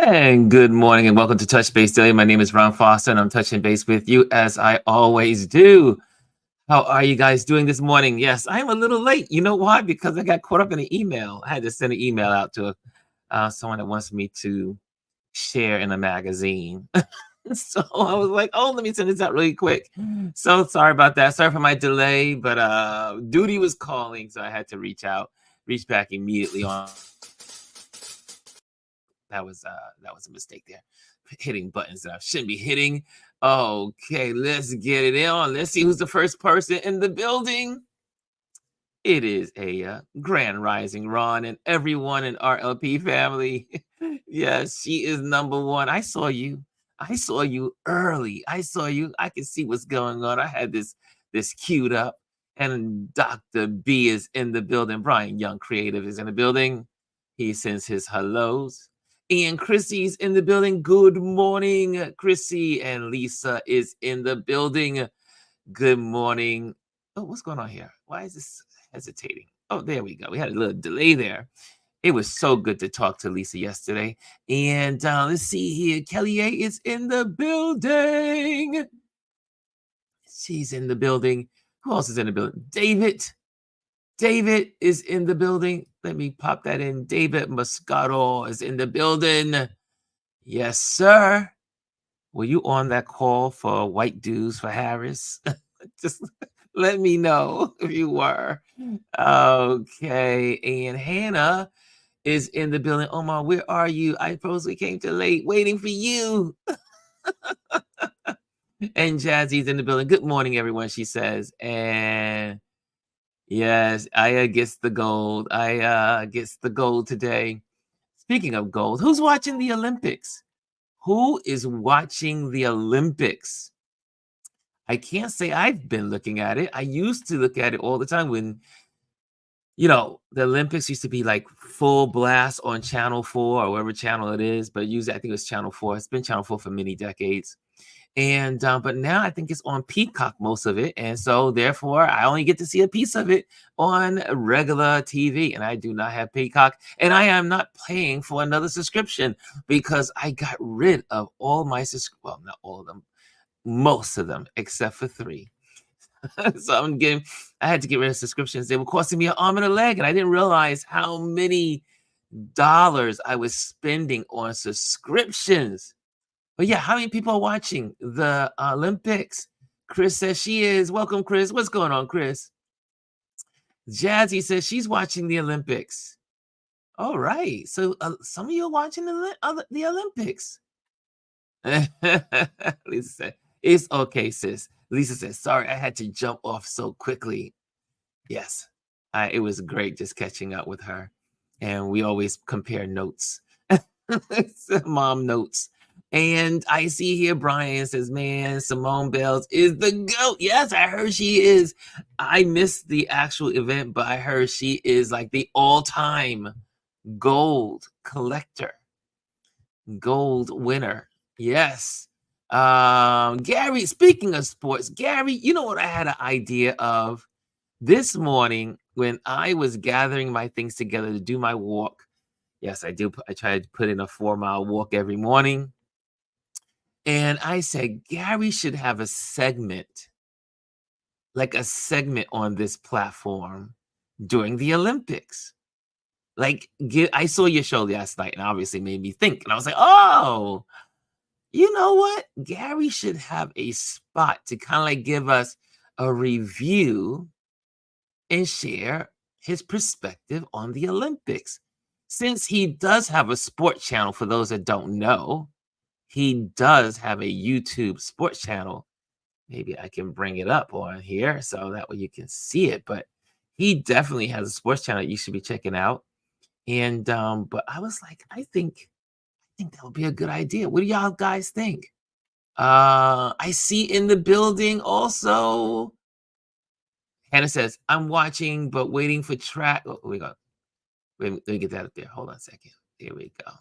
And good morning and welcome to Touch Base Daily. My name is Ron Foster and I'm touching base with you as I always do. How are you guys doing this morning? Yes, I'm a little late. You know why? Because I got caught up in an email. I had to send an email out to someone that wants me to share in a magazine. So I was like, oh, let me send this out really quick. So sorry about that. Sorry for my delay, but duty was calling, so I had to reach back immediately on. That was a mistake there. Hitting buttons that I shouldn't be hitting. Okay, let's get it on. Let's see who's the first person in the building. It is a grand rising, Ron, and everyone in RLP family. Yes, she is number one. I saw you. I saw you early. I saw you. I can see what's going on. I had this queued up, and Dr. B is in the building. Brian Young Creative is in the building. He sends his hellos. And Chrissy's in the building. Good morning, Chrissy. And Lisa is in the building. Good morning. Oh, what's going on here? Why is this hesitating? Oh, there we go. We had a little delay there. It was so good to talk to Lisa yesterday. And let's see here. Kelly A is in the building. She's in the building. Who else is in the building? David is in the building. Let me pop that in. David Moscato is in the building. Yes, sir. Were you on that call for white dues for Harris? Just let me know if you were. Okay. And Hannah is in the building. Omar, where are you? I supposedly came too late, waiting for you. And Jazzy's in the building. Good morning, everyone, she says. And yes, Aya gets the gold. Aya gets the gold today. Speaking of gold, who's watching the Olympics? Who is watching the Olympics? I can't say I've been looking at it. I used to look at it all the time when, the Olympics used to be like full blast on Channel 4 or whatever channel it is. But usually I think it was Channel 4. It's been Channel 4 for many decades. And but now I think it's on Peacock, most of it. And so therefore I only get to see a piece of it on regular TV. And I do not have Peacock. And I am not paying for another subscription because I got rid of all my well, not all of them, most of them, except for 3. So I had to get rid of subscriptions. They were costing me an arm and a leg. And I didn't realize how many dollars I was spending on subscriptions. But yeah, how many people are watching the Olympics? Chris says she is. Welcome, Chris. What's going on, Chris? Jazzy says she's watching the Olympics. All right. So some of you are watching the Olympics. Lisa said, it's okay, sis. Lisa says, sorry, I had to jump off so quickly. Yes, it was great just catching up with her. And we always compare notes. Mom notes. And I see here Brian says, man, Simone Biles is the GOAT. Yes, I heard she is. I missed the actual event, but I heard she is like the all-time gold collector, gold winner. Yes. Gary, speaking of sports, Gary, you know what I had an idea of this morning when I was gathering my things together to do my walk. Yes, I do. I try to put in a 4-mile walk every morning. And I said, Gary should have a segment, like a segment on this platform during the Olympics. Like, I saw your show last night and obviously made me think. And I was like, oh, you know what? Gary should have a spot to kind of like give us a review and share his perspective on the Olympics. Since he does have a sports channel, for those that don't know, he does have a YouTube sports channel. Maybe I can bring it up on here so that way you can see it. But he definitely has a sports channel that you should be checking out. And but I was like, I think that would be a good idea. What do y'all guys think? I see in the building also. Hannah says, I'm watching but waiting for track. Oh, we go. Wait, let me get that up there. Hold on a second. There we go.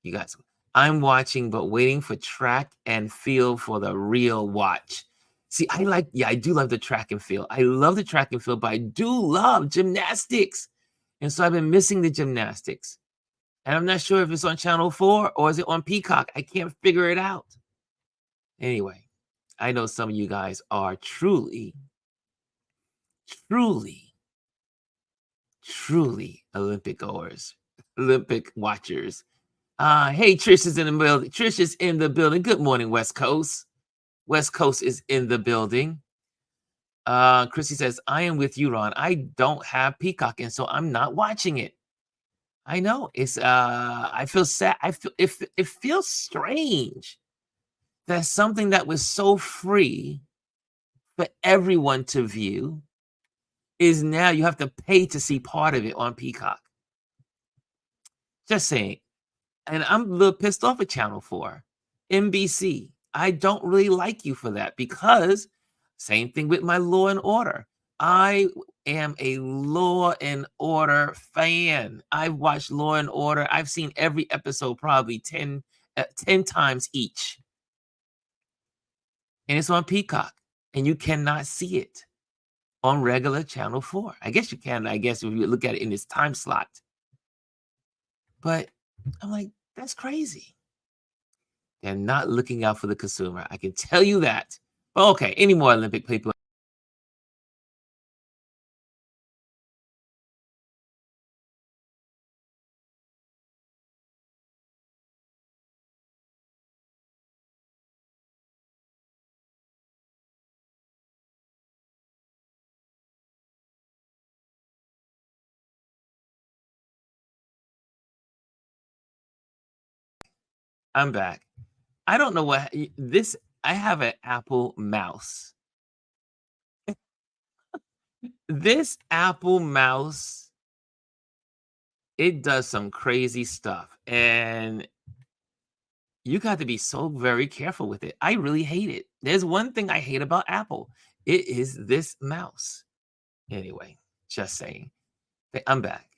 You got some. I'm watching but waiting for track and field for the real watch. See, I do love the track and field. I love the track and field, but I do love gymnastics. And so I've been missing the gymnastics. And I'm not sure if it's on Channel 4 or is it on Peacock. I can't figure it out. Anyway, I know some of you guys are truly, truly, truly Olympic goers, Olympic watchers. Hey, Trish is in the building. Trish is in the building. Good morning, West Coast. West Coast is in the building. Chrissy says, I am with you, Ron. I don't have Peacock, and so I'm not watching it. I know. It's I feel sad. I feel it feels strange that something that was so free for everyone to view is now you have to pay to see part of it on Peacock. Just saying. And I'm a little pissed off at Channel 4. NBC, I don't really like you for that because same thing with my Law and Order. I am a Law and Order fan. I've watched Law and Order. I've seen every episode probably 10 times each. And it's on Peacock. And you cannot see it on regular Channel 4. I guess you can, I guess, if you look at it in its time slot. But I'm like, that's crazy. They're not looking out for the consumer. I can tell you that. But okay, any more Olympic people? I'm back. I don't know what this. I have an Apple mouse. This Apple mouse, it does some crazy stuff, and you got to be so very careful with it. I really hate it. There's one thing I hate about Apple. It is this mouse. Anyway, just saying. I'm back.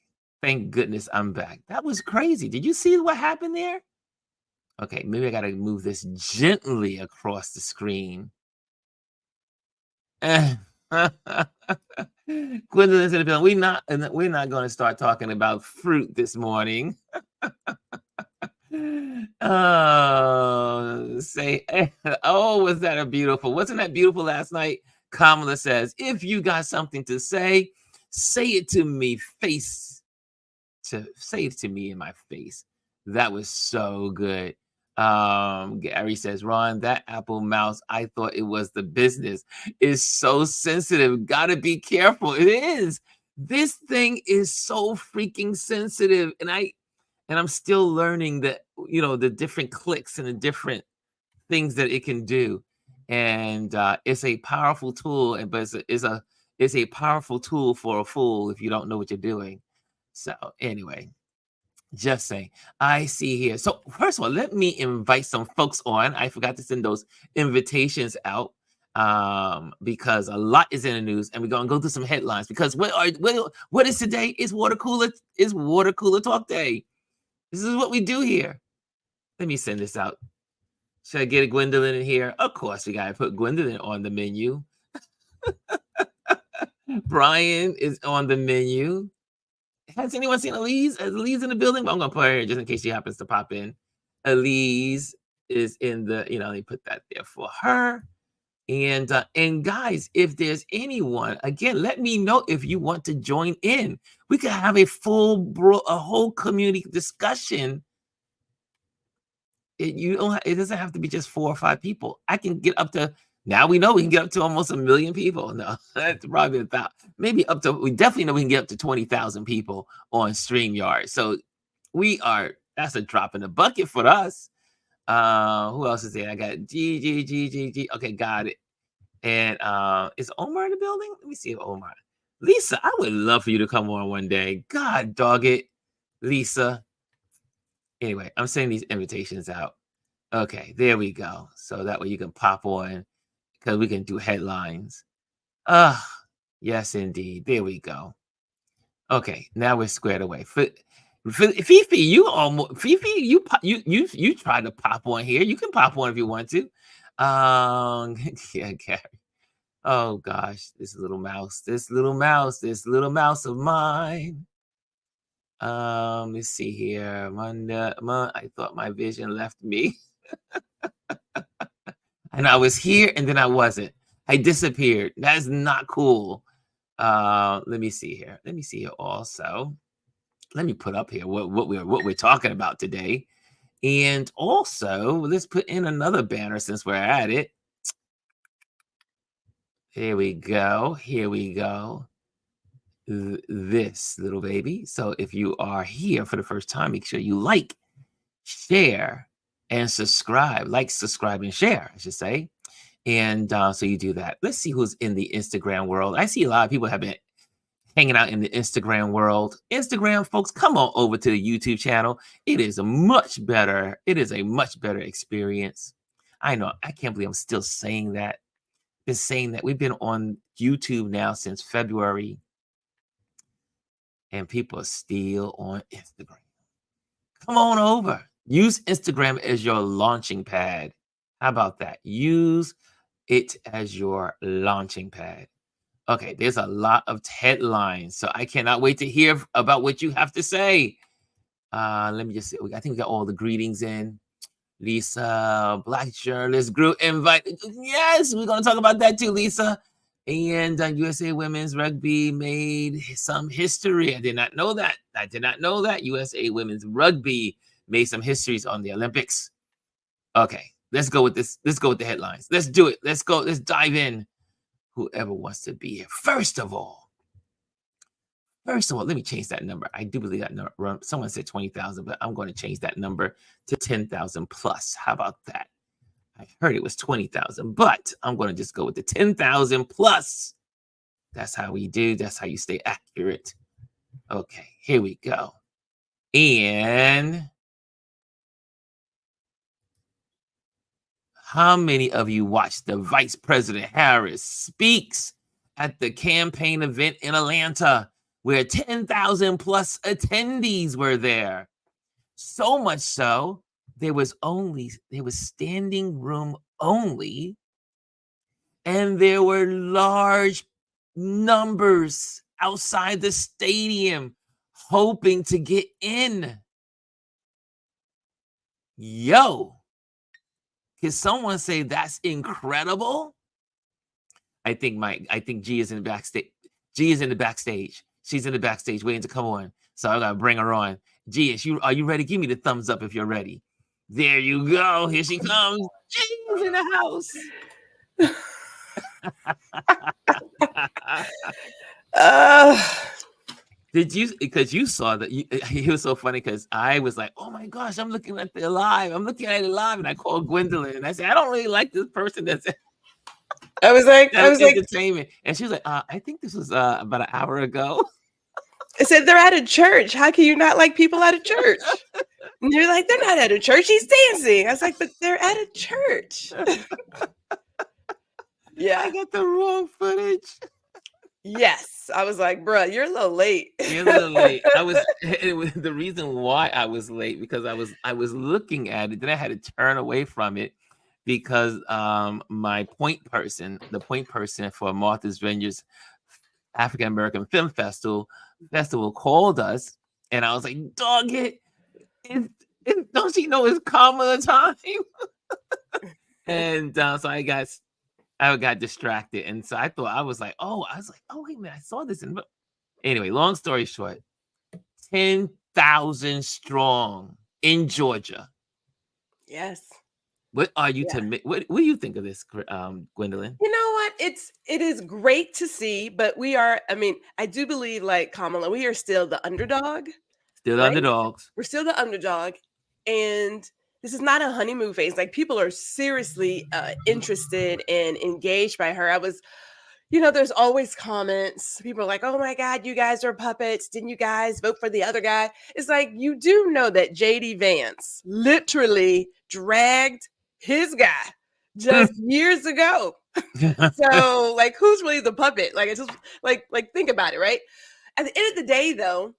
Thank goodness I'm back. That was crazy. Did you see what happened there? Okay, maybe I gotta move this gently across the screen. Gwendolyn's in the building. We're not gonna start talking about fruit this morning. Oh, say, oh, was that a beautiful? Wasn't that beautiful last night? Kamala says, if you got something to say it to me say it to me in my face. That was so good. Gary says, Ron, that Apple mouse, I thought it was the business. Is so sensitive. Gotta be careful. It is. This thing is so freaking sensitive. And I'm still learning that, the different clicks and the different things that it can do. And it's a powerful tool, but it's a powerful tool for a fool if you don't know what you're doing. So anyway, just saying. I see here. So first of all, let me invite some folks on. I forgot to send those invitations out because a lot is in the news, and we're gonna go through some headlines because what is today? Is water cooler talk day. This is what we do here. Let me send this out. Should I get a Gwendolyn in here? Of course, we gotta put Gwendolyn on the menu. Brian is on the menu. Has anyone seen Elise? Is Elise in the building? Well, I'm gonna put her here just in case she happens to pop in. Elise is in the, let me put that there for her. And guys, if there's anyone, again, let me know if you want to join in. We could have a whole community discussion. It doesn't have to be just 4 or 5 people. I can get up to now we know we can get up to almost 1 million people. No, that's probably about maybe up to we definitely know we can get up to 20,000 people on StreamYard. So that's a drop in the bucket for us. Who else is there? I got G. Okay, got it. And is Omar in the building? Let me see if Omar. Lisa, I would love for you to come on one day. God dog it, Lisa. Anyway, I'm sending these invitations out. Okay, there we go. So that way you can pop on because we can do headlines. Yes, indeed. There we go. Okay, now we're squared away. Fifi, you try to pop on here. You can pop on if you want to. Yeah, Gary. Oh gosh, this little mouse of mine. Let's see here. I thought my vision left me. And I was here and then I wasn't. I disappeared. That is not cool. Let me see here. Let me see here also. Let me put up here what we're talking about today. And also, let's put in another banner since we're at it. Here we go. Here we go. This little baby. So if you are here for the first time, make sure you like, share, and subscribe. Like, subscribe, and share, I should say. And so you do that. Let's see who's in the Instagram world. I see a lot of people have been hanging out in the Instagram world. Instagram folks, come on over to the YouTube channel. It is a much better experience. I know, I can't believe I'm still saying that. Been saying that. We've been on YouTube now since February, and people are still on Instagram. Come on over. Use Instagram as your launching pad. How about that? Use it as your launching pad. Okay, there's a lot of headlines, so I cannot wait to hear about what you have to say. Let me just see. I think we got all the greetings in. Lisa, Black journalist group invite. Yes, we're going to talk about that too, Lisa. And USA Women's Rugby made some history. I did not know that. USA Women's Rugby made some histories on the Olympics. Okay, let's go with this. Let's go with the headlines. Let's do it. Let's go. Let's dive in. Whoever wants to be here. First of all, let me change that number. I do believe that number. Someone said 20,000, but I'm going to change that number to 10,000 plus. How about that? I heard it was 20,000, but I'm going to just go with the 10,000 plus. That's how we do. That's how you stay accurate. Okay, here we go. And how many of you watched the Vice President Harris speaks at the campaign event in Atlanta, where 10,000 plus attendees were there? So much so, there was standing room only, and there were large numbers outside the stadium hoping to get in. Yo, can someone say that's incredible? I think G is in the backstage. She's in the backstage waiting to come on. So I gotta bring her on. G, are you ready? Give me the thumbs up if you're ready. There you go. Here she comes. G's in the house. Because you saw that, it was so funny because I was like, oh my gosh, I'm looking at it live, and I called Gwendolyn and I said, I don't really like this person that's entertainment. And she was like, I think this was about an hour ago. I said, they're at a church. How can you not like people at a church? And you're like, they're not at a church. He's dancing. I was like, but they're at a church. Yeah. I got the wrong footage. Yes. I was like, bruh, you're a little late. You're a little late. It was the reason why I was late, because I was looking at it. Then I had to turn away from it because the point person for Martha's Vineyard's African American Film Festival called us, and I was like, dog it. Don't you know it's Kamala time? And so I got distracted, and so I was like, oh wait a minute, I saw this. Anyway, long story short, 10,000 strong in Georgia. Yes. What are you what do you think of this, Gwendolyn? You know what? It is great to see, but I do believe, like Kamala, we are still the underdog. Still the underdogs. We're still the underdog, and this is not a honeymoon phase. Like, people are seriously interested and engaged by her. There's always comments. People are like, oh my God, you guys are puppets. Didn't you guys vote for the other guy? It's like, you do know that JD Vance literally dragged his guy just years ago. So, like, who's really the puppet? Like, it's just like think about it, right? At the end of the day, though,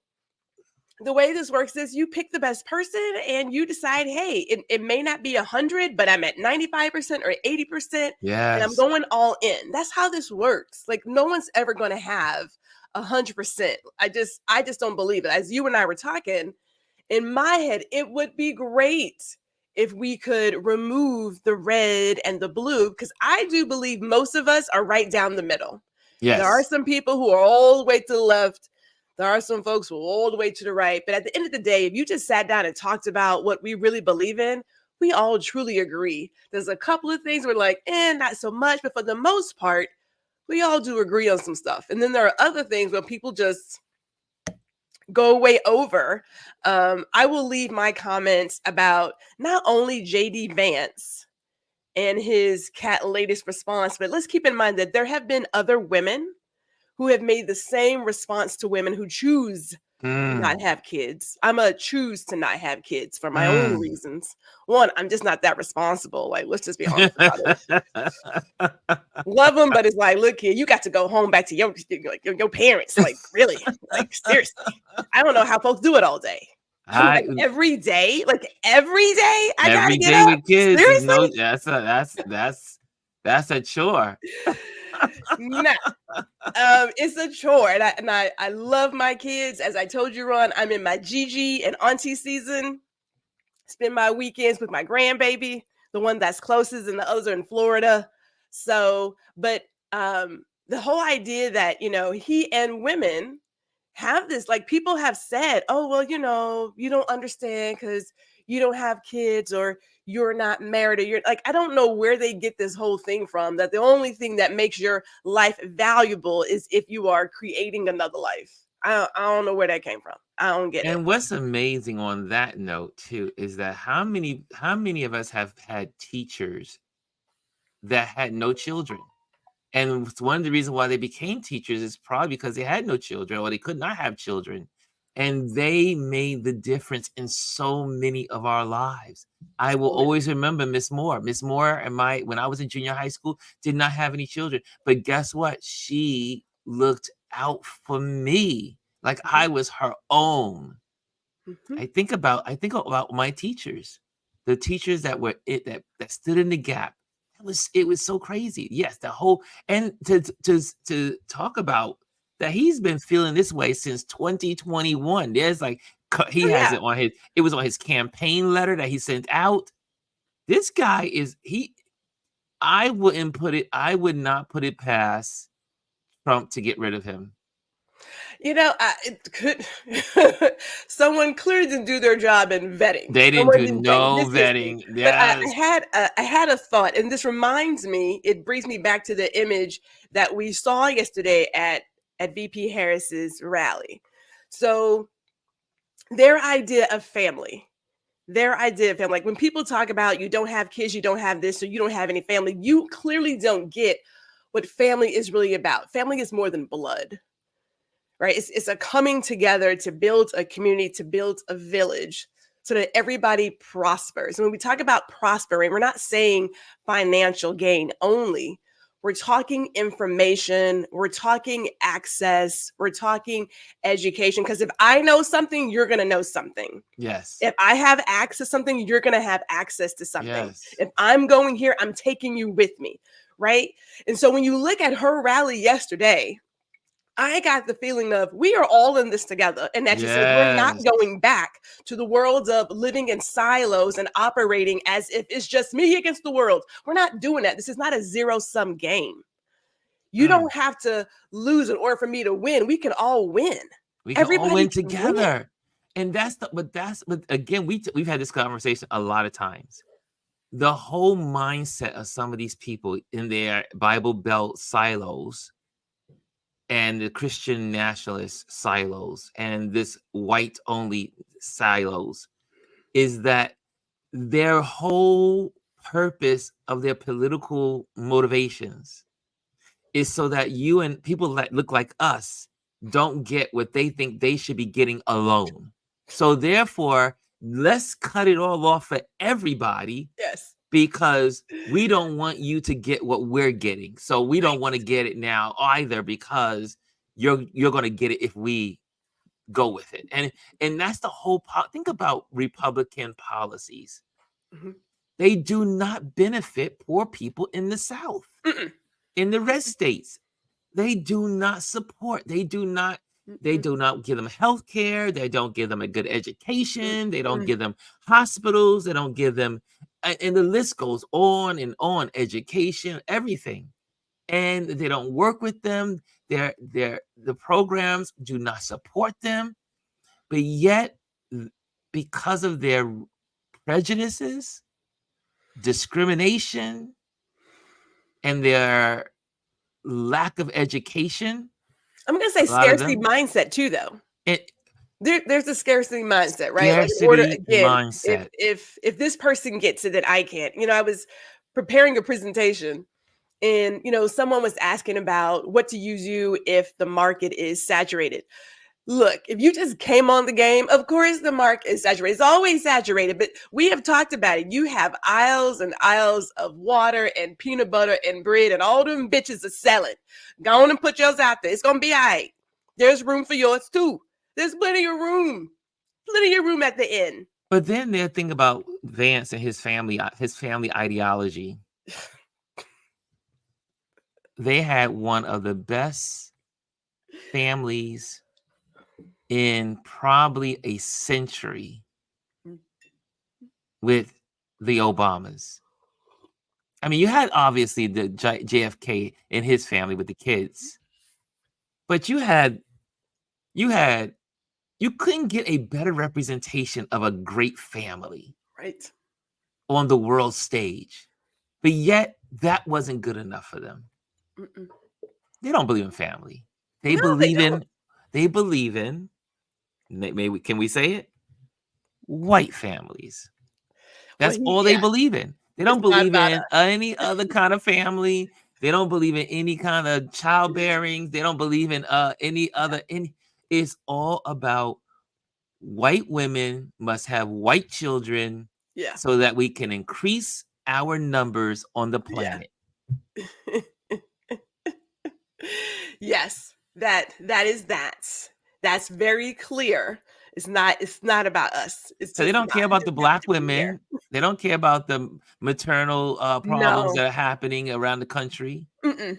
the way this works is you pick the best person and you decide, hey, it may not be 100, but I'm at 95% or 80%. Yes. And I'm going all in. That's how this works. Like, no one's ever going to have 100%. I just don't believe it. As you and I were talking, in my head, it would be great if we could remove the red and the blue, because I do believe most of us are right down the middle. There are Yes. some people who are all the way to the left. There are some folks who are all the way to the right. But at the end of the day, if you just sat down and talked about what we really believe in, we all truly agree. There's a couple of things we're like, not so much. But for the most part, we all do agree on some stuff. And then there are other things where people just go way over. I will leave my comments about not only JD Vance and his cat latest response, but let's keep in mind that there have been other women who have made the same response to women who choose to not Mm, have kids. I'm a choose to not have kids for my own mm. reasons. One, I'm just not that responsible. Like, let's just be honest about it. Love them, but it's like, look here, you got to go home back to your parents. Like, really? Like, seriously. I don't know how folks do it all day. I Like every day? Like every day I gotta every get day up? with kids is no. Seriously? That's a chore. No. It's a chore. And I love my kids. As I told you, Ron, I'm in my Gigi and auntie season. Spend my weekends with my grandbaby, the one that's closest, and the others are in Florida. So, but the whole idea that, he and women have this, like people have said, oh, well, you don't understand because you don't have kids or you're not married or you're like, I don't know where they get this whole thing from, that the only thing that makes your life valuable is if you are creating another life. I don't know where that came from. I don't get it. And what's amazing on that note too is that how many of us have had teachers that had no children? And it's one of the reasons why they became teachers is probably because they had no children or they could not have children. And they made the difference in so many of our lives. I will Oh, always remember Miss Moore. Miss Moore and when I was in junior high school, did not have any children. But guess what? She looked out for me like mhm, I was her own. mhm. I think about my teachers, the teachers that were that stood in the gap. It was so crazy. Yes, the whole and to talk about that he's been feeling this way since 2021. There's like he Oh has yeah. it was on his campaign letter that he sent out. This guy is he I would not put it past Trump to get rid of him. It could someone clearly didn't do their job in vetting. They didn't Someone do didn't vetting. no This is me. vetting. But I Yes. had I had a thought, and this reminds me. It brings me back to the image that we saw yesterday at VP Harris's rally. So their idea of family. Their idea of family. Like when people talk about you don't have kids, you don't have this, or you don't have any family, you clearly don't get what family is really about. Family is more than blood, right? It's a coming together to build a community, to build a village so that everybody prospers. And when we talk about prospering, we're not saying financial gain only. We're talking information, we're talking access, we're talking education. Because if I know something, you're going to know something. Yes. If I have access to something, you're going to have access to something. Yes. If I'm going here, I'm taking you with me, right? And so when you look at her rally yesterday, I got the feeling of we are all in this together. And that just says we're not Yes. going back to the world of living in silos and operating as if it's just me against the world. We're not doing that. This is not a zero-sum game. You Mm. don't have to lose in order for me to win. We can all win. We can all Everybody win can win. together. And but again, we've had this conversation a lot of times. The whole mindset of some of these people in their Bible Belt silos and the Christian nationalist silos and this white only silos is that their whole purpose of their political motivations is so that you and people that look like us don't get what they think they should be getting alone. So therefore, let's cut it all off for everybody Yes. because we don't want you to get what we're getting. So we don't want to get it now either because you're going to get it if we go with it. And that's the whole think about Republican policies. Mhm. They do not benefit poor people in the South, Mm-mm. in the red states. They do not support. They do not Mm-mm, give them health care. They don't give them a good education. They don't mm-mm. give them hospitals. They don't give them, and the list goes on and on. Education, everything, and they don't work with them. The programs do not support them, but yet, because of their prejudices, discrimination, and their lack of education, I'm gonna say a lot of scarcity them, mindset too, though. it There's a scarcity mindset, right? Like in order scarcity again, mindset. if this person gets it, then I can't. I was preparing a presentation, and someone was asking about what to use you if the market is saturated. Look, if you just came on the game, of course the market is saturated. It's always saturated, but we have talked about it. You have aisles and aisles of water and peanut butter and bread, and all them bitches are selling. Go on and put yours out there. It's gonna be all right. There's room for yours too. There's plenty of room. Plenty of room at the end. But then the thing about Vance and his family ideology, they had one of the best families in probably a century with the Obamas. I mean, you had obviously the JFK and his family with the kids, but you couldn't get a better representation of a great family Right. on the world stage. But yet that wasn't good enough for them. Mm-mm. They don't believe in family. They No, they believe don't. in maybe, can we say it? White families. Well, That's all they yeah, believe in. They it's don't not believe about in us. any other kind of family. They don't believe in any kind of childbearing. They don't believe in any other. It's all about white women must have white children Yeah, so that we can increase our numbers on the yeah. planet. Yes, that is that. That's very clear. It's not about us. It's So they just don't not. care It about the just happens black to be there. women. They don't care about the maternal problems No. that are happening around the country. Mm-mm.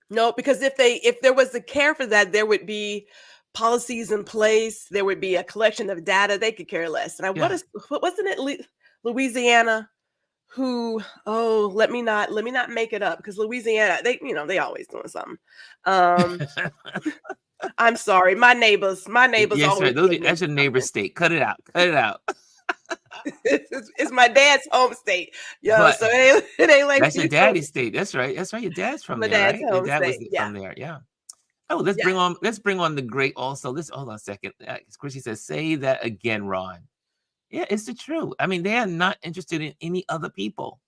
No, because if there was a care for that, there would be policies in place. There would be a collection of data. They could care less. And Yeah. wasn't it Louisiana who, oh, let me not make it up, because Louisiana, they always doing something. Um I'm sorry. My neighbors Yes, always right. getting That's into your neighbor's something. state. Cut it out. Cut it out. It's my dad's home state, But so it ain't like that's your you told daddy's state. That's right. That's right. Your dad's from my there, dad's right? Your home dad was state. Yeah. from there. Yeah. Oh, let's Yeah. bring on the great also. Let's hold on a second. Chrissy says, say that again, Ron. Yeah, it's the truth. I mean, they are not interested in any other people.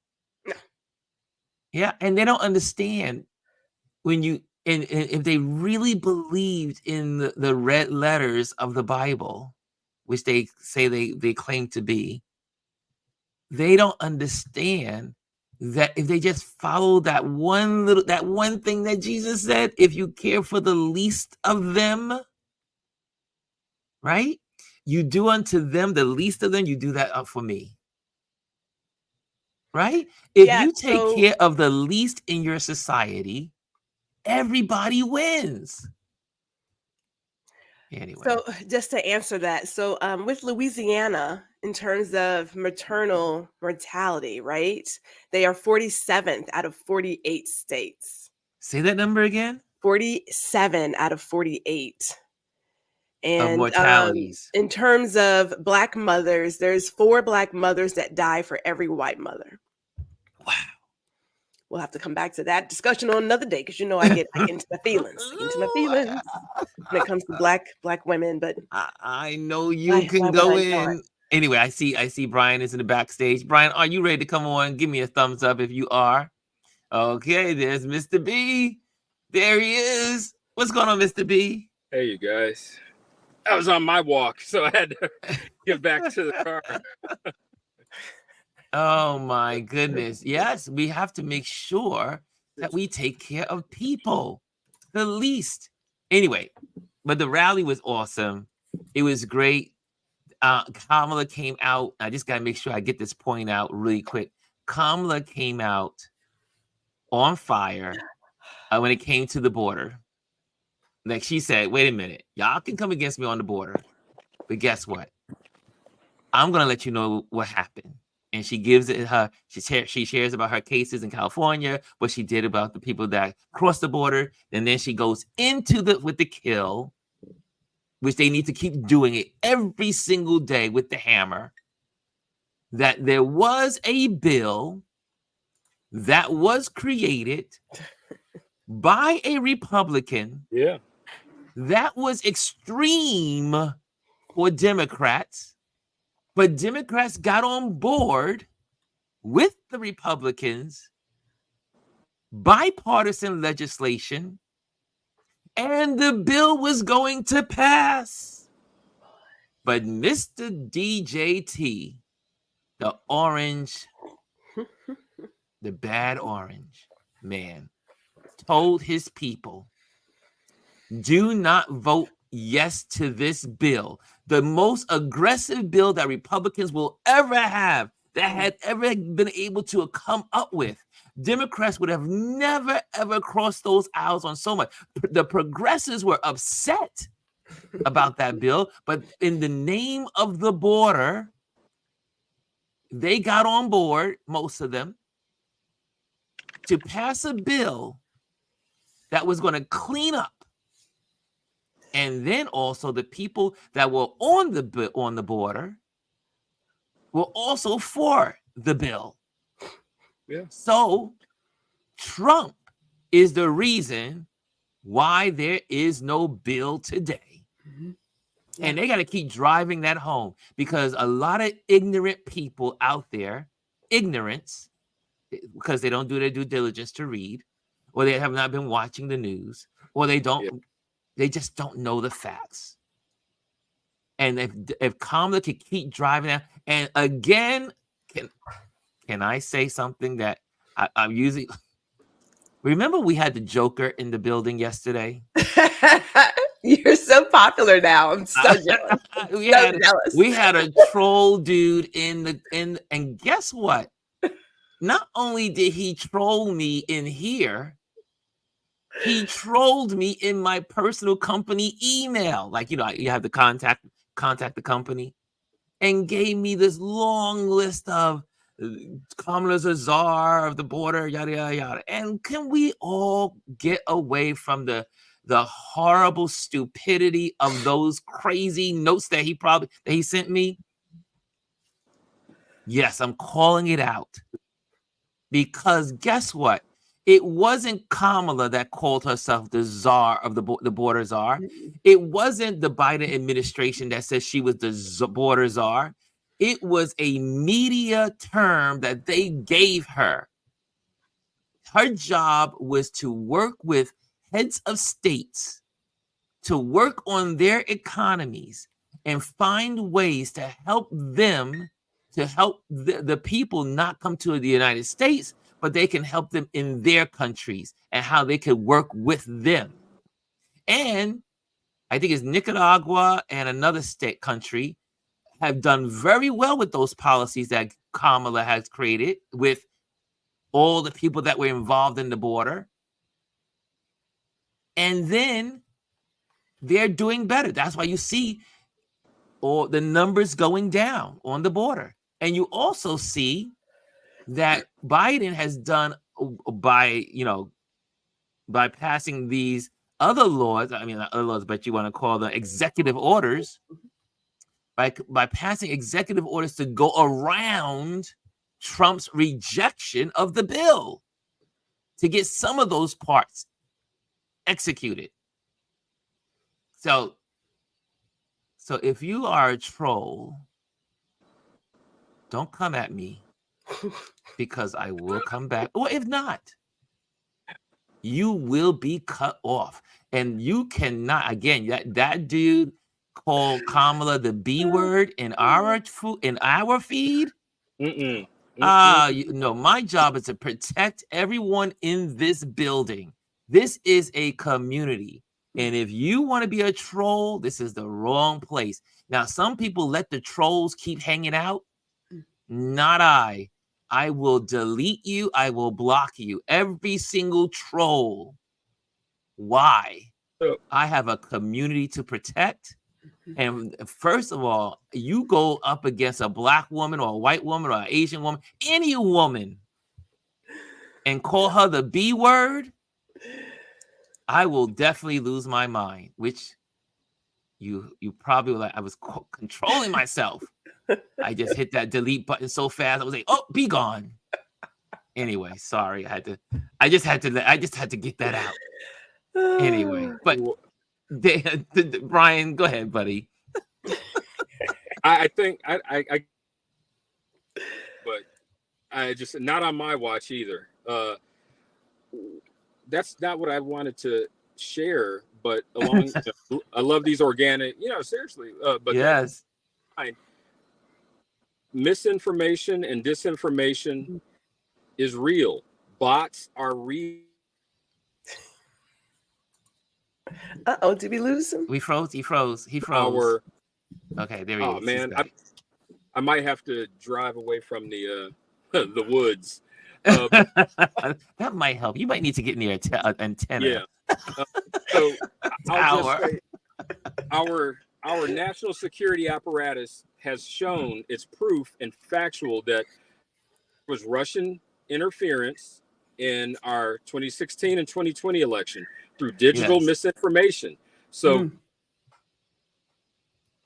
No. Yeah, and they don't understand when you and if they really believed in the red letters of the Bible, which they say they claim to be, they don't understand that if they just follow that one thing that Jesus said, if you care for the least of them, right? You do unto them the least of them, you do that for me. Right? If Yeah. you take So care of the least in your society, everybody wins. Anyway. So just to answer that, so with Louisiana, in terms of maternal mortality, right? They are 47th out of 48 states. Say that number again 47 out of 48. of And mortalities. in terms of Black mothers, there's 4 Black mothers that die for every white mother. Wow. We'll have to come back to that discussion on another day, because I get into my feelings. I get into my feelings when it comes to black women, but I know you why can would go I not? in. Anyway, I see Brian is in the backstage. Brian, are you ready to come on? Give me a thumbs up if you are. Okay, there's Mr. B. There he is. What's going on, Mr. B? Hey, you guys. I was on my walk, so I had to get back to the car. Oh my goodness. Yes, we have to make sure that we take care of people, the least. Anyway, but the rally was awesome. It was great. Kamala came out. I just got to make sure I get this point out really quick. Kamala came out on fire. when it came to the border. Like she said, wait a minute, y'all can come against me on the border, but guess what? I'm gonna let you know what happened. And she gives it her. She shares about her cases in California, what she did about the people that crossed the border, and then she goes into with the kill, which they need to keep doing it every single day with the hammer. That there was a bill that was created by a Republican. Yeah. That was extreme for Democrats, but Democrats got on board with the Republicans, bipartisan legislation, and the bill was going to pass. But Mr. DJT, the orange, the bad orange man, told his people, do not vote yes to this bill. The most aggressive bill that Republicans will ever have, that had ever been able to come up with. Democrats would have never, ever crossed those aisles on so much. The progressives were upset about that bill, but in the name of the border, they got on board, most of them, to pass a bill that was going to clean up. And then also the people that were on the border were also for the bill. Yeah. So Trump is the reason why there is no bill today. Mm-hmm. Yeah. And they got to keep driving that home, because a lot of ignorant people out there, ignorance, because they don't do their due diligence to read, or they have not been watching the news, or they just don't know the facts. And if Kamala could keep driving that, and again, can I say something that I'm using? Remember we had the Joker in the building yesterday? You're so popular now. I'm so jealous. We had a troll dude and guess what? Not only did he troll me in here, he trolled me in my personal company email. Like, you have to contact the company, and gave me this long list of Kamala's a czar of the border, yada, yada, yada. And can we all get away from the horrible stupidity of those crazy notes that he sent me? Yes, I'm calling it out. Because guess what? It wasn't Kamala that called herself the czar of the border czar. It wasn't the Biden administration that said she was the border czar. It was a media term that they gave her. Her job was to work with heads of states to work on their economies and find ways to help them, to help the people not come to the United States, but they can help them in their countries and how they could work with them. And I think it's Nicaragua and another country have done very well with those policies that Kamala has created with all the people that were involved in the border. And then they're doing better. That's why you see all the numbers going down on the border. And you also see that Biden has done by passing these other laws. I mean, not other laws, but you want to call them executive orders. By passing executive orders to go around Trump's rejection of the bill to get some of those parts executed. So if you are a troll, don't come at me, because I will come back. Or if not, you will be cut off. And you cannot, again, that dude called Kamala the B word in our feed. My job is to protect everyone in this building. This is a community. And if you want to be a troll, this is the wrong place. Now, some people let the trolls keep hanging out. Not I. I will delete you. I will block you. Every single troll Why? So, I have a community to protect. And first of all, you go up against a black woman or a white woman or an Asian woman, any woman, and call her the B word, I will definitely lose my mind, which you probably were like, I was controlling myself. I just hit that delete button so fast. I was like, oh, be gone. Anyway, sorry. I just had to get that out. Anyway, but Brian, go ahead, buddy. I think but I just not on my watch either. That's not what I wanted to share, but along, I love these organic, seriously. But yes, misinformation and disinformation is real. Bots are real. Uh-oh, did we lose him? we froze. He froze. Okay, there he is. Oh man, I might have to drive away from the the woods. That might help. You might need to get near an antenna. Yeah. So I'll just say our national security apparatus has shown its proof and factual that it was Russian interference in our 2016 and 2020 election through digital misinformation. So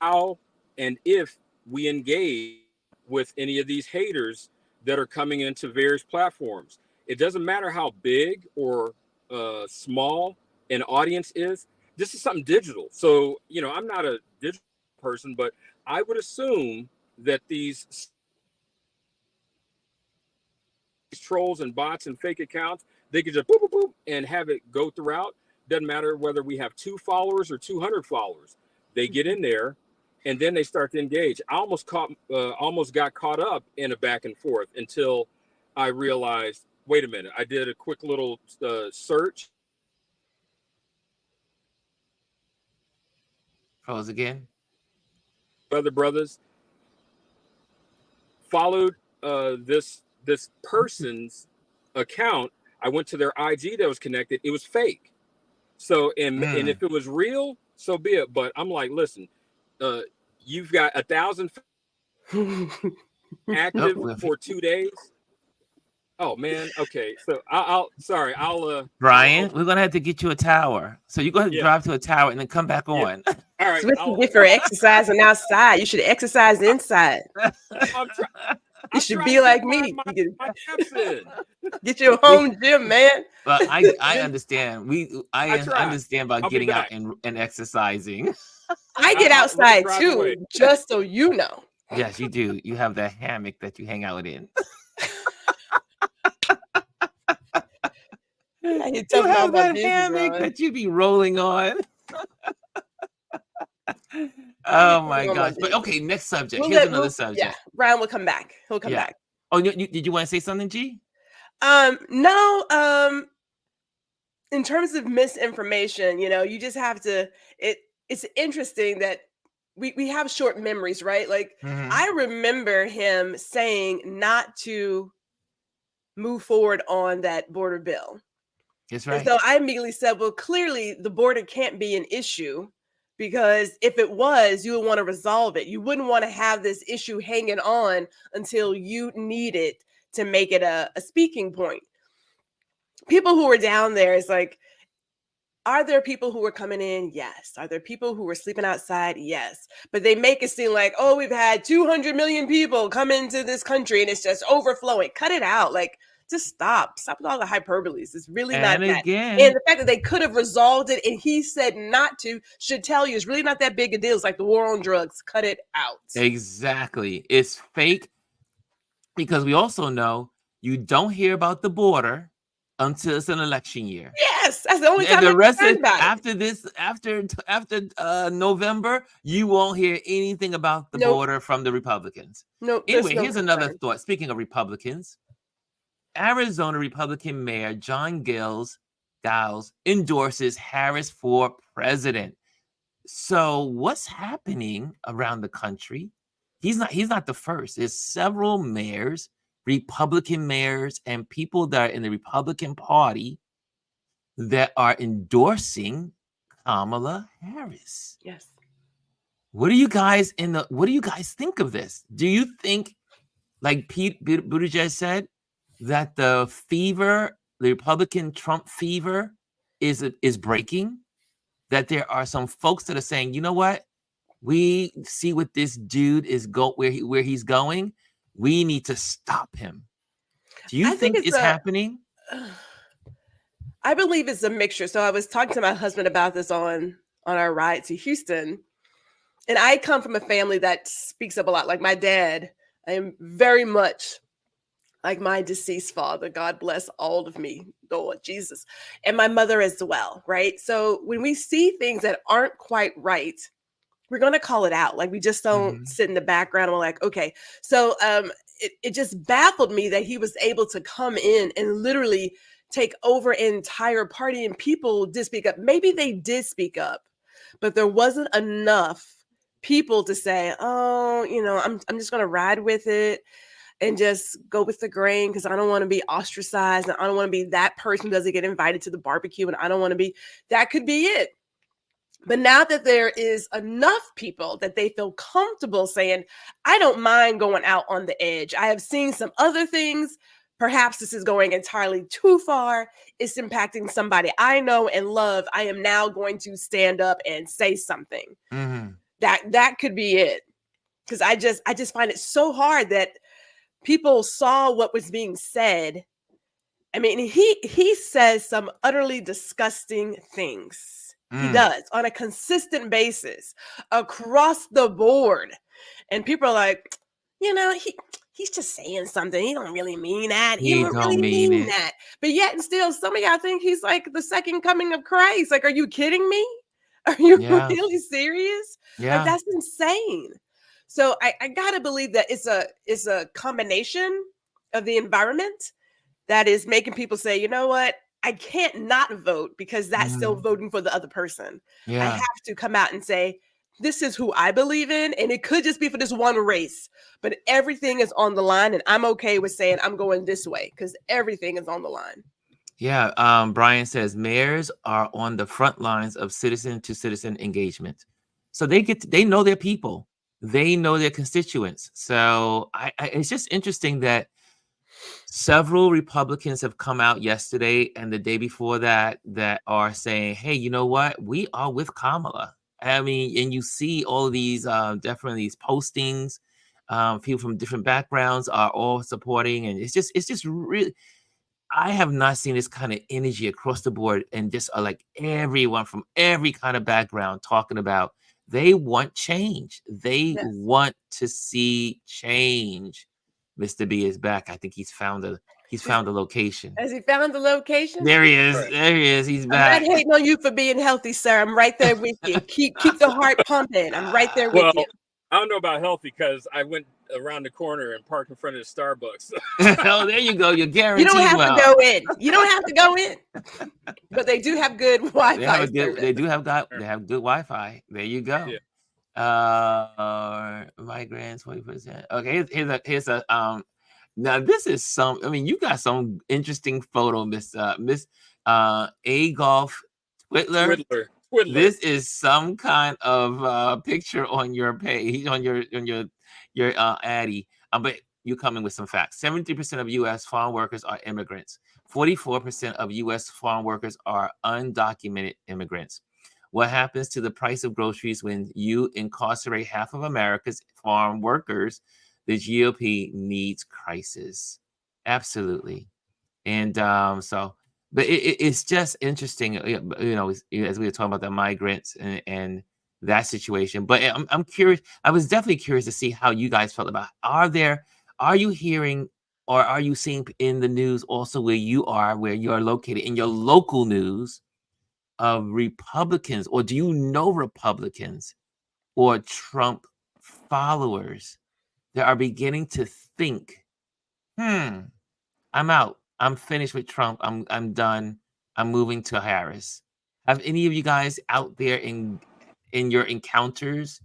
how and if we engage with any of these haters that are coming into various platforms, it doesn't matter how big or small an audience is. This is something digital. So, I'm not a digital person, but I would assume that these trolls and bots and fake accounts, they could just boop, boop, boop, and have it go throughout. Doesn't matter whether we have 2 followers or 200 followers. They get in there and then they start to engage. I almost got caught up in a back and forth until I realized, wait a minute, I did a quick little search. Froze again. Other brothers followed this person's account. I went to their IG that was connected. It was fake. So, and if it was real, so be it. But I'm like, listen, you've got 1,000 active for 2 days. Oh man. Okay. So I'll Brian, we're gonna have to get you a tower. So you go ahead and drive to a tower and then come back on. All right. So what's the difference for exercising outside? You should exercise inside. You should be like me. Get your home gym, man. Well, I understand. I understand about getting out and exercising. I get outside too, just so you know. Yes, you do. You have the hammock that you hang out in. You have that hammock that you be rolling on. Oh my gosh! But okay, next subject. Here's another subject. Yeah, Ryan will come back. He'll come back. Oh, did you want to say something, G? No. In terms of misinformation, you just have to. It's interesting that we have short memories, right? Like I remember him saying not to move forward on that border bill. That's right. And so I immediately said, well, clearly the border can't be an issue, because if it was, you would want to resolve it. You wouldn't want to have this issue hanging on until you need it to make it a speaking point. People who are down there, it's like, are there people who are coming in? Yes. Are there people who are sleeping outside? Yes. But they make it seem like, oh, we've had 200 million people come into this country and it's just overflowing. Cut it out. Like, just stop with all the hyperboles. It's really not that. And the fact that they could have resolved it and he said not to should tell you it's really not that big a deal. It's like the war on drugs. Cut it out. Exactly. It's fake, because we also know you don't hear about the border until it's an election year. Yes, that's the only time. And the rest of after November, you won't hear anything about the border from the Republicans. Anyway, here's another thought. Speaking of Republicans, Arizona Republican Mayor John Giles endorses Harris for president. So what's happening around the country? He's not the first. There's several mayors, Republican mayors, and people that are in the Republican Party that are endorsing Kamala Harris. Yes. What do you guys think of this? Do you think, like Pete Buttigieg said, that the Republican Trump fever is breaking? That there are some folks that are saying, you know what? We see what this dude is where he's going. We need to stop him. Do you I think think it's happening? I believe it's a mixture. So I was talking to my husband about this on our ride to Houston. And I come from a family that speaks up a lot. Like my dad, I am very much like my deceased father. God bless all of me, Lord Jesus. And my mother as well, right? So when we see things that aren't quite right, we're going to call it out. Like we just don't sit in the background and we're like, okay. So it just baffled me that he was able to come in and literally take over an entire party and people did speak up. Maybe they did speak up, but there wasn't enough people to say, oh, I'm just going to ride with it and just go with the grain because I don't want to be ostracized and I don't want to be that person who doesn't get invited to the barbecue and I don't want to be, that could be it. But now that there is enough people that they feel comfortable saying, I don't mind going out on the edge. I have seen some other things. Perhaps this is going entirely too far. It's impacting somebody I know and love. I am now going to stand up and say something. Mm-hmm. That could be it. Because I just find it so hard that people saw what was being said. I mean, he says some utterly disgusting things. He does on a consistent basis across the board. And people are like, he's just saying something. He don't really mean that. He don't really mean that. But yet and still, some of y'all think he's like the second coming of Christ. Like, are you kidding me? Are you really serious? Yeah. Like, that's insane. So I gotta believe that it's a combination of the environment that is making people say, you know what? I can't not vote because that's still voting for the other person. Yeah. I have to come out and say, this is who I believe in. And it could just be for this one race, but everything is on the line. And I'm okay with saying I'm going this way because everything is on the line. Yeah. Brian says mayors are on the front lines of citizen to citizen engagement. So they know their people. They know their constituents. So it's just interesting that several Republicans have come out yesterday and the day before that are saying, hey, you know what? We are with Kamala. I mean, and you see all these definitely these postings. People from different backgrounds are all supporting, and it's just really, I have not seen this kind of energy across the board, and just like everyone from every kind of background talking about they want change. They want to see change. Mr. B is back. I think he's found a location. Has he found the location? There he is. Right. There he is. He's back. I'm not hating on you for being healthy, sir. I'm right there with you. Keep the heart pumping. I'm right there with you. I don't know about healthy because I went around the corner and parked in front of the Starbucks. Oh, there you go. You're guaranteed. You don't have to go in. You don't have to go in. But they do have good Wi-Fi. They have good Wi-Fi. There you go. Yeah. Migrants 20%. Okay, here's a now this is some, I mean, you got some interesting photo, Miss A Golf Twiddler. This is some kind of picture on your page, on your Addy. But you come in with some facts. 73% of U.S. farm workers are immigrants. 44% of U.S. farm workers are undocumented immigrants. What happens to the price of groceries when you incarcerate half of America's farm workers? The GOP needs crisis. Absolutely. And but it's just interesting, as we were talking about the migrants and that situation. But I'm curious. I was definitely curious to see how you guys felt about. Are you hearing or are you seeing in the news also where you're located in your local news of Republicans, or do you know Republicans or Trump followers that are beginning to think, I'm out. I'm finished with Trump. I'm done. I'm moving to Harris. Have any of you guys out there in your encounters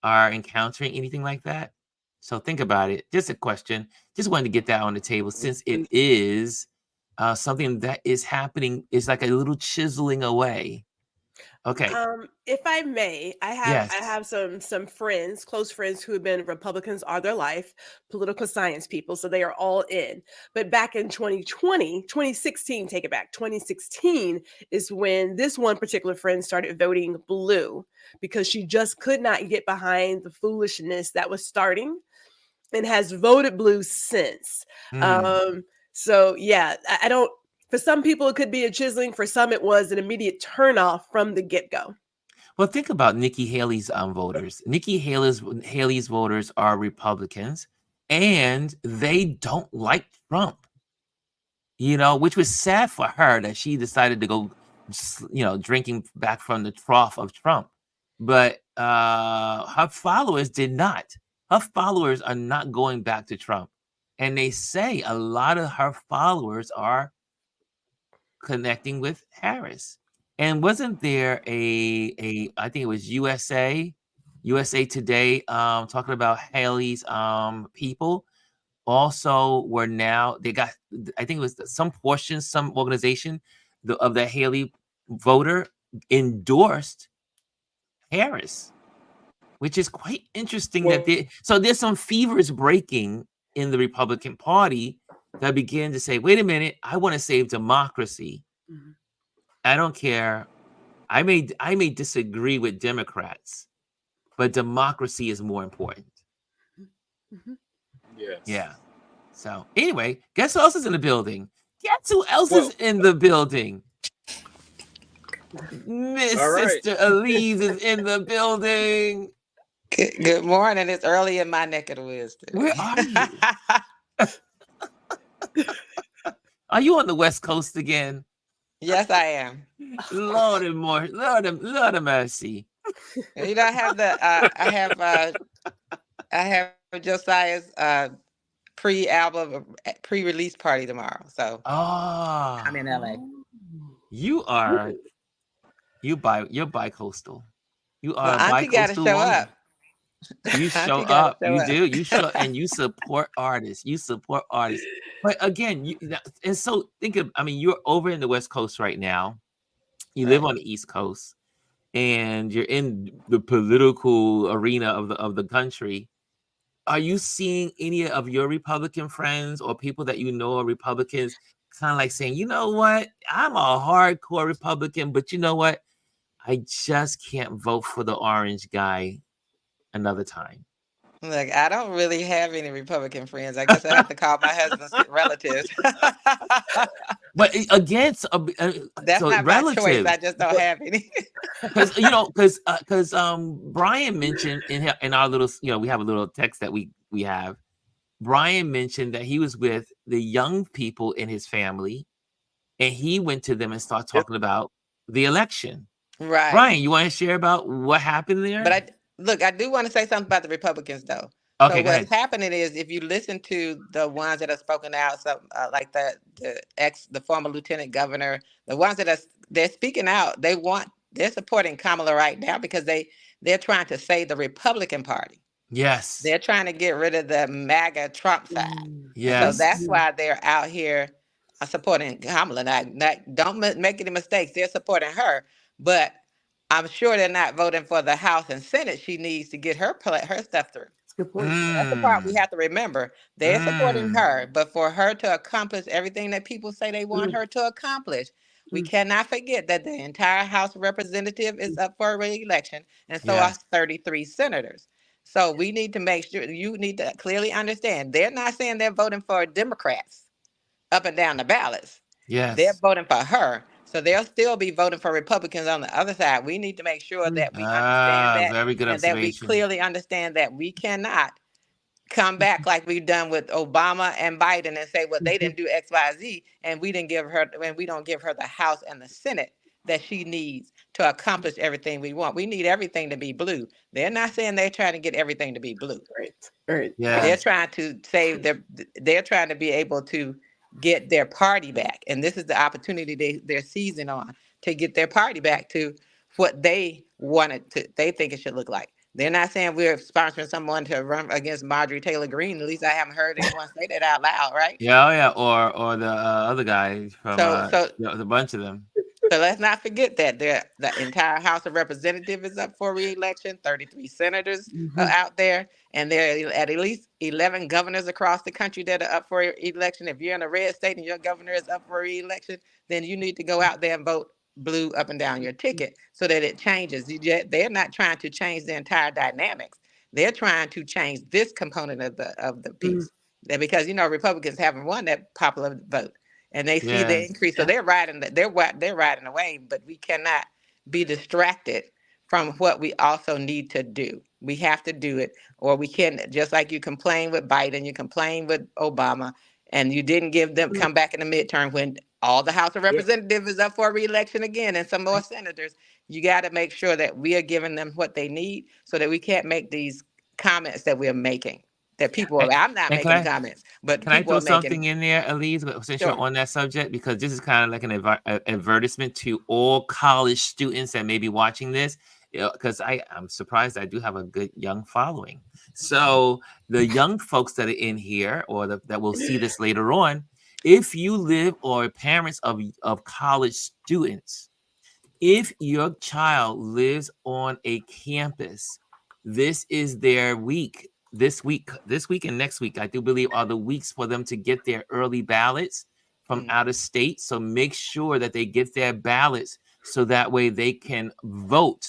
are encountering anything like that? So think about it. Just a question. Just wanted to get that on the table since it is something that is happening is like a little chiseling away. Okay. If I may, I Yes. have some friends, close friends who have been Republicans all their life, political science people, so they are all in. But back in 2016, take it back, 2016 is when this one particular friend started voting blue because she just could not get behind the foolishness that was starting and has voted blue since. So yeah, I don't. For some people, it could be a chiseling. For some, it was an immediate turnoff from the get-go. Well, think about Nikki Haley's voters. Nikki Haley's voters are Republicans, and they don't like Trump. Which was sad for her that she decided to go, drinking back from the trough of Trump. But her followers did not. Her followers are not going back to Trump, and they say a lot of her followers are connecting with Harris. And wasn't there I think it was USA Today talking about Haley's people also were now, they got, I think it was some portion, some organization of the Haley voter endorsed Harris, which is quite interesting. Well- So there's some fevers breaking in the Republican Party that begin to say, wait a minute, I want to save democracy. Mhm. I don't care. I may disagree with Democrats, but democracy is more important. Mhm. Yes. Yeah. So anyway, guess who else is in the building? Guess who else is in the building? Miss All right. Sister Elise is in the building. Good morning. It's early in my neck of the woods. Where are you? Are you on the West Coast again? Yes, I am. Lord of mercy. You know, I have Josiah's pre-release party tomorrow. So I'm in LA. You're bi-coastal. You are Well, a Auntie got to bi-coastal show woman. up. You show Auntie gotta up. show You up. do. You show and you support artists. But again, and so you're over in the West Coast right now. You live Right. on the East Coast, and you're in the political arena of the country. Are you seeing any of your Republican friends or people that you know are Republicans kind of like saying, you know what, I'm a hardcore Republican, but you know what, I just can't vote for the orange guy another time? Look, I don't really have any Republican friends. I guess I have to call my husband's relatives. But again, That's so not my choice. relative. I just don't have any. Because Brian mentioned in our little, we have a little text that we have. Brian mentioned that he was with the young people in his family, and he went to them and started talking about the election. Right. Brian, you want to share about what happened there? But I do want to say something about the Republicans, though. Okay, So go what's ahead. happening is, if you listen to the ones that have spoken out, like the former lieutenant governor, the ones that they're speaking out, they're supporting Kamala right now because they're trying to save the Republican Party. Yes. They're trying to get rid of the MAGA Trump side. Yes. So that's why they're out here supporting Kamala. Now, don't make any mistakes. They're supporting her, but I'm sure they're not voting for the House and Senate. She needs to get her stuff through. Good point. That's the part we have to remember. They're supporting her, but for her to accomplish everything that people say they want her to accomplish, we cannot forget that the entire House of Representatives is up for re-election, and so are 33 senators. So we need to make sure, you need to clearly understand, they're not saying they're voting for Democrats up and down the ballots. Yes. They're voting for her. So they'll still be voting for Republicans on the other side. We need to make sure that we understand that, very good and that we observation. clearly understand that we cannot come back like we've done with Obama and Biden and say, well, they didn't do X, Y, Z, and we don't give her the House and the Senate that she needs to accomplish everything we want. We need everything to be blue. They're not saying they're trying to get everything to be blue. Right. Yeah. They're trying to they're trying to be able to get their party back. And this is the opportunity they're seizing on, to get their party back to what they think it should look like. They're not saying we're sponsoring someone to run against Marjorie Taylor Greene. At least I haven't heard anyone say that out loud, right? Yeah, yeah, or the other guy from So a bunch of them. So let's not forget that the entire House of Representatives is up for re-election. 33 senators are out there, and there are at least 11 governors across the country that are up for election. If you're in a red state and your governor is up for re-election, then you need to go out there and vote blue up and down your ticket so that it changes. They're not trying to change the entire dynamics. They're trying to change this component of the piece. Because Republicans haven't won that popular vote. And they see the increase, so they're riding away. But we cannot be distracted from what we also need to do. We have to do it, or we can. Just like you complain with Biden, you complain with Obama, and you didn't give them come back in the midterm when all the House of Representatives is up for re-election again, and some more senators. You got to make sure that we are giving them what they need, so that we can't make these comments that we're making. That people are, I'm not making comments, but can I people throw are making. something in there, Elise, since Sure. you're on that subject? Because this is kind of like an advertisement to all college students that may be watching this. Because I'm surprised I do have a good young following. So the young folks that are in here, or that will see this later on, if you live or are parents of college students, if your child lives on a campus, this is their week. This week and next week, I do believe, are the weeks for them to get their early ballots from out of state. So make sure that they get their ballots so that way they can vote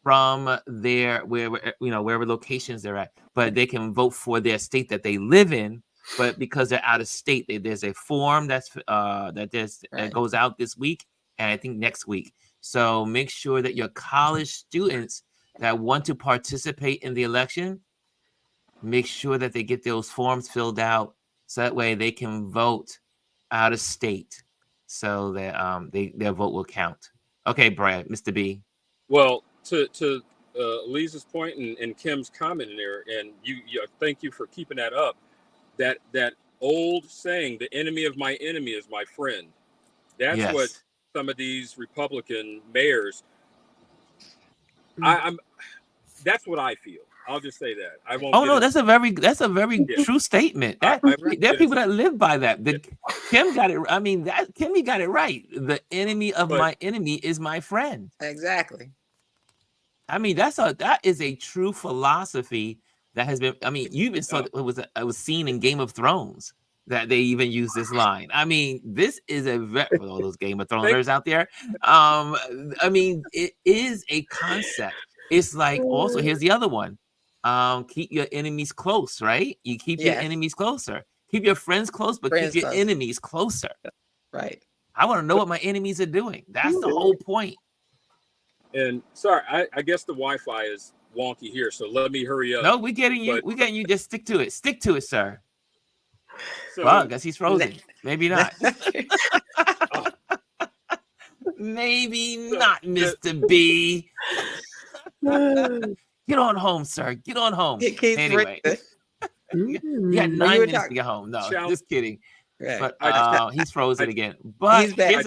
from their wherever locations they're at, but they can vote for their state that they live in. But because they're out of state, there's a form that goes out this week and I think next week. So make sure that your college students that want to participate in the election, make sure that they get those forms filled out so that way they can vote out of state, so that their vote will count. Okay, Brad, Mr. B. Well, to Lisa's point and Kim's comment in there, and you thank you for keeping that up. That old saying, "The enemy of my enemy is my friend." That's what some of these Republican mayors. That's what I feel. I'll just say that. I won't. Oh no, that's a very true statement. There are people that live by that. Kim got it. I mean, Kimmy got it right. The enemy of my enemy is my friend. Exactly. I mean, that is a true philosophy that has been. I mean, you even saw it was seen in Game of Thrones that they even use this line. I mean, this is for all those Game of Throners out there. I mean, it is a concept. It's like, also, here's the other one. Keep your enemies close, right? You keep your enemies closer. Keep your friends close, but keep your enemies closer. Right. I want to know what my enemies are doing. That's the whole point. And sorry, I guess the Wi-Fi is wonky here, so let me hurry up. No, we're getting you. We're getting you. Just stick to it. Stick to it, sir. So, well, I guess he's frozen. Maybe not. Maybe not, Mr. B. Get on home, sir. Get on home. Anyway, you got 9 minutes to get home. No, just kidding. Right. But he's frozen again. But he's back.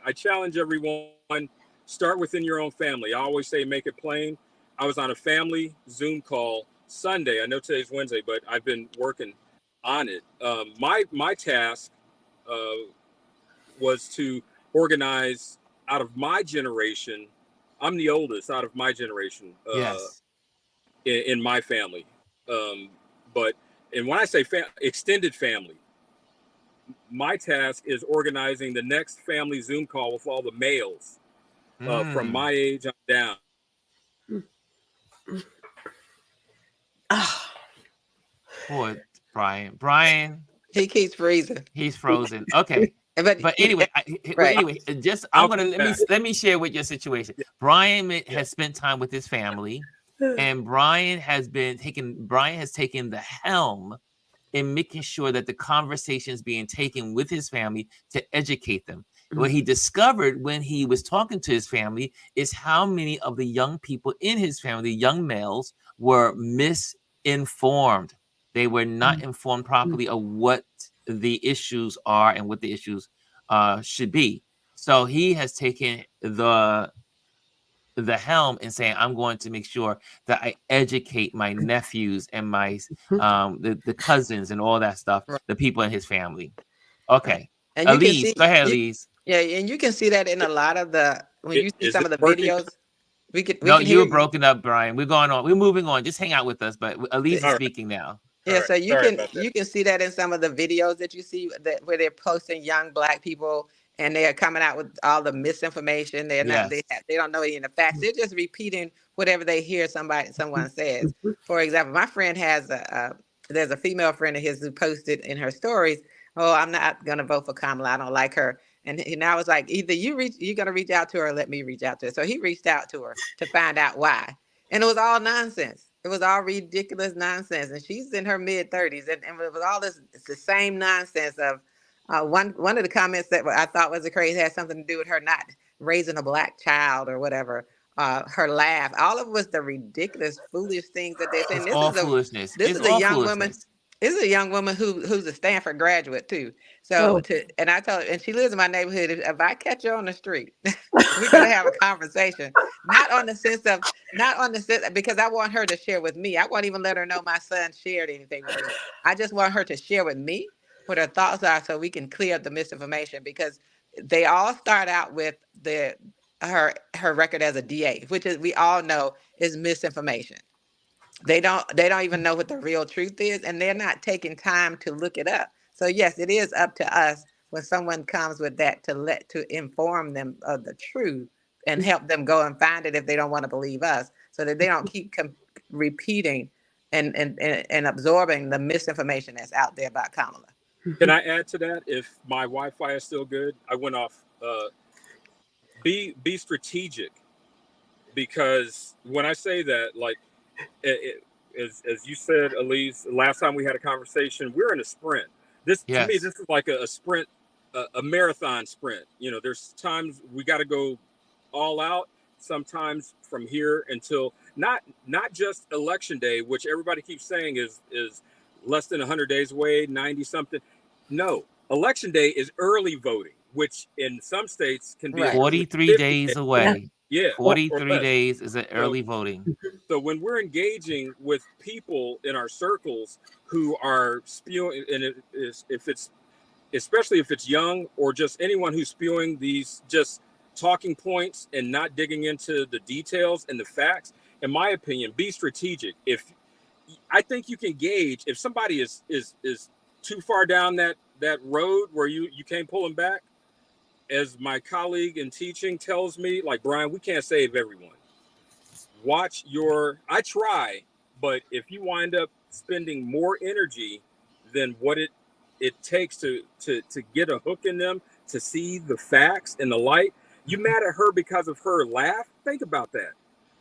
I challenge everyone. Start within your own family. I always say, make it plain. I was on a family Zoom call Sunday. I know today's Wednesday, but I've been working on it. My task was to organize out of my generation. I'm the oldest out of my generation in my family. And when I say extended family, my task is organizing the next family Zoom call with all the males from my age on down. Poor Brian. He keeps freezing. He's frozen. Okay. But anyway, let me share with your situation. Brian has spent time with his family, and Brian has taken the helm in making sure that the conversation is being taken with his family to educate them. What he discovered when he was talking to his family is how many of the young people in his family, young males, were misinformed. They were not informed properly of what the issues are and what the issues should be. So he has taken the the helm and saying, I'm going to make sure that I educate my nephews and my the cousins and all that stuff, Right. the people in his family. Okay. And you can Elise, see go ahead, you, Elise. yeah, and you can see that in a lot of the when you see Is some it of the working? videos. We No, can you hear were you. broken up, Brian. We're going on. We're moving on. Just hang out with us. But Elise is All right. speaking now. Yeah, All right. so you Sorry can about that. you can see that in some of the videos that you see that where they're posting young Black people and they are coming out with all the misinformation. They're not Yes. they don't know any of the facts. They're just repeating whatever they hear someone says. For example, my friend has there's a female friend of his who posted in her stories, "Oh, I'm not gonna vote for Kamala. I don't like her." And I was like, either you're gonna reach out to her or let me reach out to her. So he reached out to her to find out why. And it was all nonsense. It was all ridiculous nonsense. And she's in her mid-30s. And it was all this, it's the same nonsense of one of the comments that I thought was crazy had something to do with her not raising a Black child or whatever. Her laugh. All of it was the ridiculous, foolish things that they're saying. It's all foolishness. This It's is a all young woman. foolishness. This is a young woman who's a Stanford graduate too. So and I told her, and she lives in my neighborhood. If I catch her on the street, we're gonna have a conversation. Not on the sense because I want her to share with me. I won't even let her know my son shared anything with me. I just want her to share with me what her thoughts are so we can clear up the misinformation, because they all start out with her record as a DA, which is we all know is misinformation. They don't even know what the real truth is, and they're not taking time to look it up. So yes, it is up to us when someone comes with that to inform them of the truth and help them go and find it if they don't want to believe us, so that they don't keep repeating and absorbing the misinformation that's out there about Kamala. Can I add to that? If my Wi-Fi is still good, I went off. Be strategic, because when I say that, like, as you said, Elise, last time we had a conversation, we're in a sprint. To me, this is like a sprint, a marathon sprint. You know, there's times we got to go all out. Sometimes from here until not just election day, which everybody keeps saying is less than 100 days away, 90 something. No, election day is early voting, which in some states can be 43 days away. Yeah, 43 days is an early voting. So when we're engaging with people in our circles who are spewing, and especially if it's young or just anyone who's spewing these just talking points and not digging into the details and the facts, in my opinion, be strategic. I think you can gauge if somebody is too far down that road where you can't pull them back. As my colleague in teaching tells me, like, Brian, we can't save everyone. I try, but if you wind up spending more energy than what it takes to get a hook in them, to see the facts and the light, you mad at her because of her laugh? Think about that.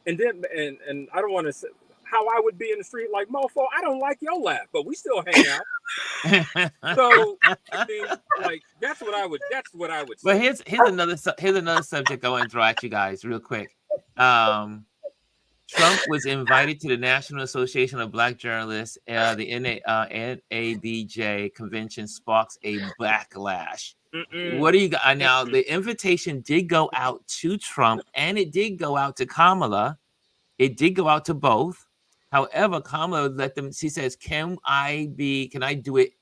And then, and I don't want to say how I would be in the street like, mofo, I don't like your laugh, but we still hang out. So I mean, like, that's what I would say. But here's another subject I want to throw at you guys real quick. Trump was invited to the National Association of Black Journalists. The NABJ convention sparks a backlash. What do you got now? The invitation did go out to Trump, and it did go out to Kamala. It did go out to both. However, Kamala let them. She says, "Can I do it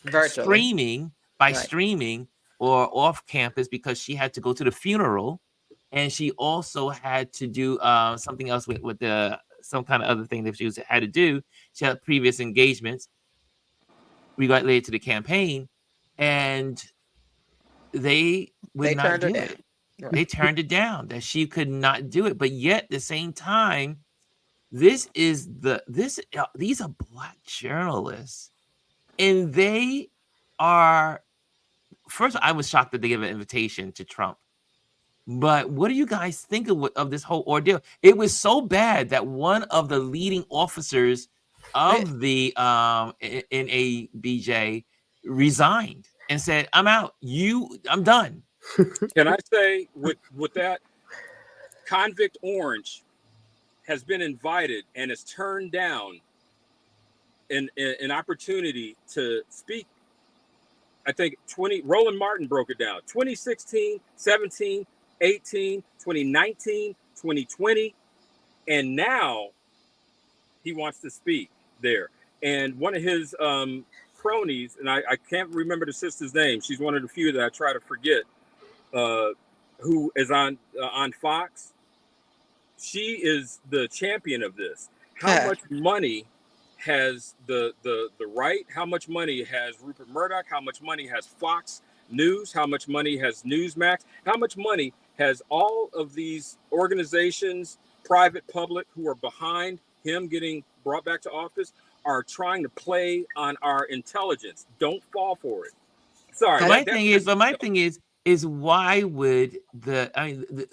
virtually, streaming or off campus?" Because she had to go to the funeral, and she also had to do something else with some kind of other thing that she had to do. She had previous engagements related to the campaign, and they would not do it. Right. They turned it down, that she could not do it. But yet, at the same time, these are Black journalists, and they are. First, I was shocked that they gave an invitation to Trump. But what do you guys think of this whole ordeal? It was so bad that one of the leading officers of the NABJ resigned and said, "I'm out. I'm done." Can I say with that, Convict Orange has been invited and has turned down an opportunity to speak. I think Roland Martin broke it down. 2016, 17, 18, 2019, 2020, and now he wants to speak there. And one of his cronies, and I can't remember the sister's name. She's one of the few that I try to forget, who is on Fox. She is the champion of this. How much money has the right? How much money has Rupert Murdoch? How much money has Fox News? How much money has Newsmax? How much money has all of these organizations, private, public, who are behind him getting brought back to office, are trying to play on our intelligence? Don't fall for it. Sorry. My thing is why would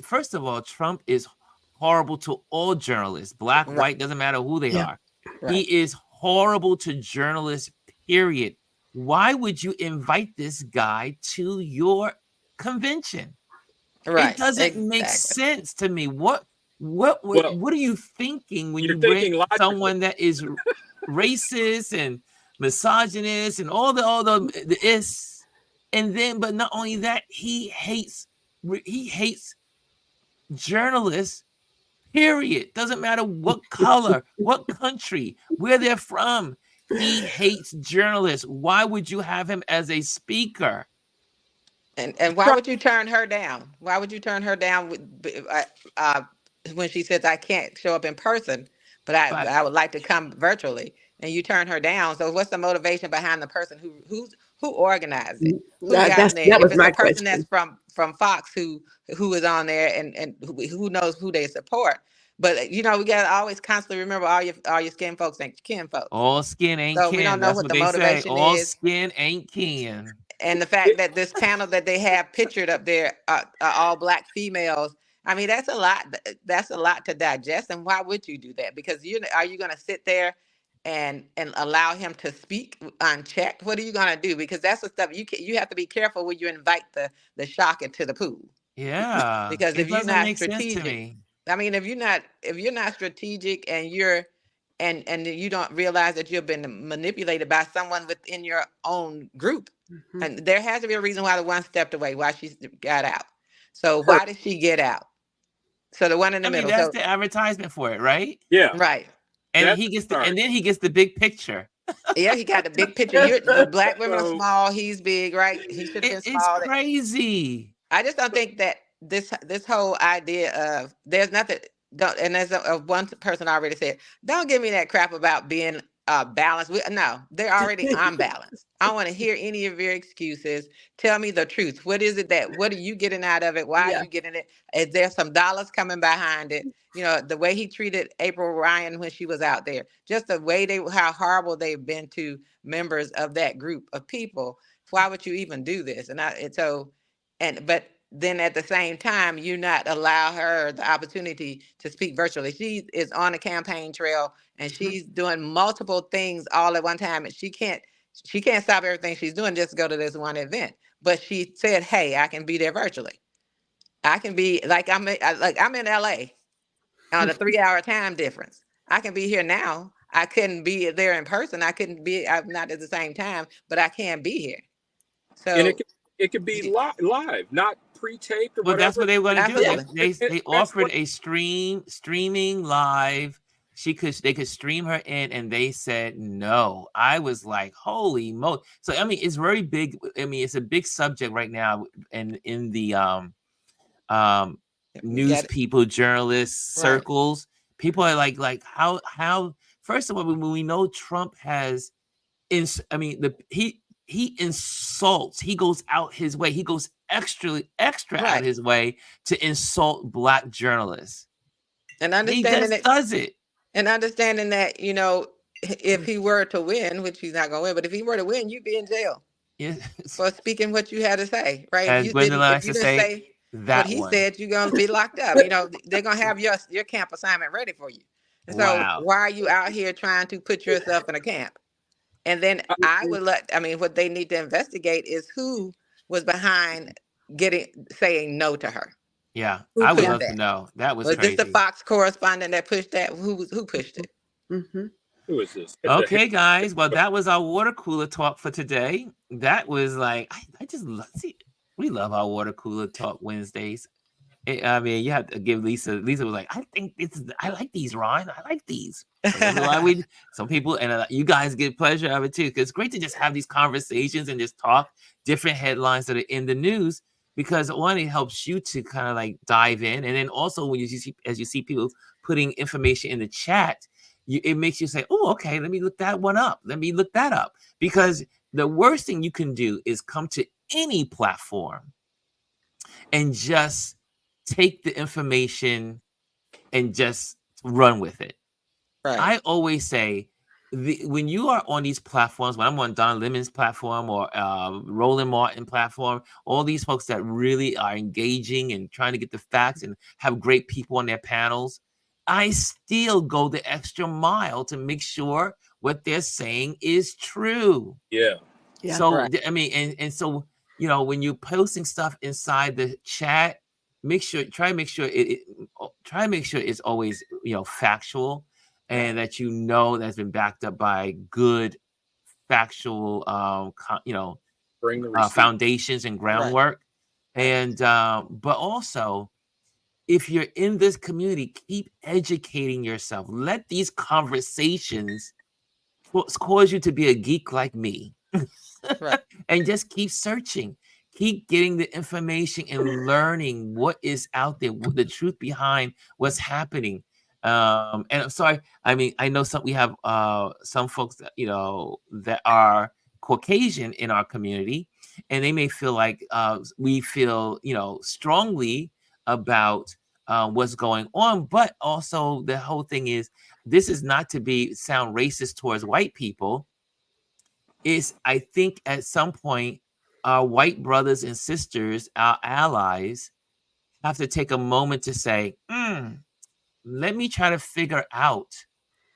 first of all, Trump is horrible to all journalists, black, white, doesn't matter who they are. Right. He is horrible to journalists, period. Why would you invite this guy to your convention? Right. It doesn't make sense to me. What are you thinking when you bring someone that is racist and misogynist and all the is, and then, but not only that, he hates journalists, period. Doesn't matter what color, what country, where they're from. He hates journalists. Why would you have him as a speaker? And why would you turn her down? Why would you turn her down when she says, I can't show up in person, but I would like to come virtually, and you turn her down? So what's the motivation behind the person who organized it? That was my question. That's from Fox who is on there and who knows who they support. But we gotta always constantly remember all your skin folks ain't kin folks. All skin ain't kin. So we don't know what the motivation is. All skin ain't kin. And the fact that this panel that they have pictured up there are all black females. I mean, that's a lot. That's a lot to digest. And why would you do that? Because are you going to sit there and allow him to speak unchecked? What are you going to do? Because that's the stuff you have to be careful when you invite the shark into the pool. Yeah. Because if you're not strategic, I mean, if you're not strategic and and you don't realize that you've been manipulated by someone within your own group. Mm-hmm. And there has to be a reason why the one stepped away, why she got out. So why did she get out? So the one in the middle. That's the advertisement for it, right? Yeah. Right. And then he gets the big picture. Yeah, he got the big picture. The black women are small. He's big, right? He should have been small. It's crazy. I just don't think that this whole idea of there's nothing. And as one person already said, don't give me that crap about being balanced. No, they're already unbalanced. I want to hear any of your excuses. Tell me the truth. What are you getting out of it? Why are you getting it? Is there some dollars coming behind it? The way he treated April Ryan when she was out there, just the way how horrible they've been to members of that group of people. Why would you even do this? But then at the same time, you not allow her the opportunity to speak virtually. She is on the campaign trail and she's doing multiple things all at one time. And she can't stop everything she's doing just to go to this one event. But she said, hey, I can be there virtually. I can be I'm in LA on a 3-hour time difference. I can be here now. I couldn't be there in person. I'm not at the same time, but I can be here. So and it could be live, not pre-taped or whatever. That's what they were going to do. They offered a streaming live. They could stream her in, and they said no. I was like, holy moly! So I mean, it's very big. I mean, it's a big subject right now, and in the news people, journalists circles, people are like how. First of all, when we know Trump has, he insults. He goes out his way. He goes extra out his way to insult black journalists. And understanding he does it. And understanding that, if he were to win, which he's not going to win, but if he were to win, you'd be in jail for speaking what you had to say, right? As Gwendolyn likes to say, what he said, you're going to be locked up. They're going to have your camp assignment ready for you. So why are you out here trying to put yourself in a camp? And then what they need to investigate is who was behind saying no to her. Yeah, I would love to know. That was crazy. This the Fox correspondent that pushed that? Who pushed it? Mm-hmm. Who is this? Okay, guys. Well, that was our water cooler talk for today. That was like, we love our water cooler talk Wednesdays. I mean, you have to give Lisa. Lisa was like, I like these, Ron. I like these. So that's why some people, and you guys get pleasure of it too. Because it's great to just have these conversations and just talk different headlines that are in the news. Because one, it helps you to kind of like dive in, and then also when you see, as you see people putting information in the chat, it makes you say, oh, okay, let me look that one up. Let me look that up. Because the worst thing you can do is come to any platform and just take the information and just run with it. Right. I always say, when you are on these platforms, when I'm on Don Lemon's platform or Roland Martin platform, all these folks that really are engaging and trying to get the facts and have great people on their panels, I still go the extra mile to make sure what they're saying is true. Yeah. Yeah. So Right. I mean, and so when you're posting stuff inside the chat, try to make sure it's always factual, and that that's been backed up by good factual Bring the receipt. foundations and groundwork. And but also, if you're in this community, keep educating yourself. Let these conversations cause you to be a geek like me. Right. And just keep searching, keep getting the information and learning what is out there, the truth behind what's happening. And I'm sorry, I mean, I know we have some folks that that are Caucasian in our community, and they may feel like we feel strongly about what's going on, but also the whole thing is, this is not to sound racist towards white people. I think at some point, our white brothers and sisters, our allies, have to take a moment to say, let me try to figure out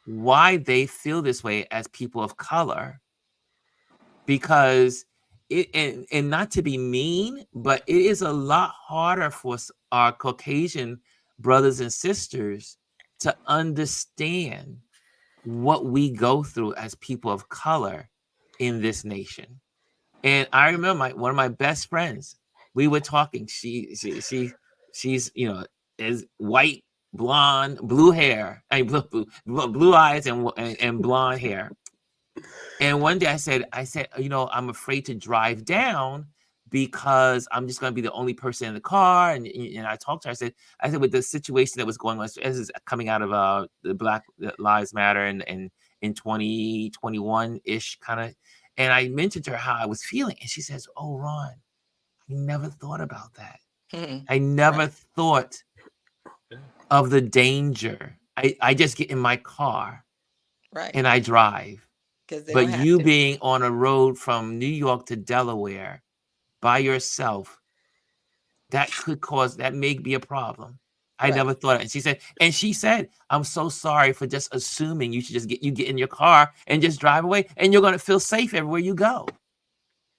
why they feel this way as people of color. Because and not to be mean, but it is a lot harder for our Caucasian brothers and sisters to understand what we go through as people of color in this nation. And I remember one of my best friends, we were talking. She's is white, blonde, blue hair, I mean, blue eyes and blonde hair. And one day I said, I'm afraid to drive down because I'm just going to be the only person in the car. And I talked to her. I said, with the situation that was going on, as is coming out of the Black Lives Matter and in 2021-ish kind of. And I mentioned to her how I was feeling. And she says, oh, Ron, I never thought about that. I never thought of the danger. I just get in my car and I drive. But you being on a road from New York to Delaware by yourself, that may be a problem. I never thought it. And she said, I'm so sorry for just assuming you should just get in your car and just drive away, and you're going to feel safe everywhere you go.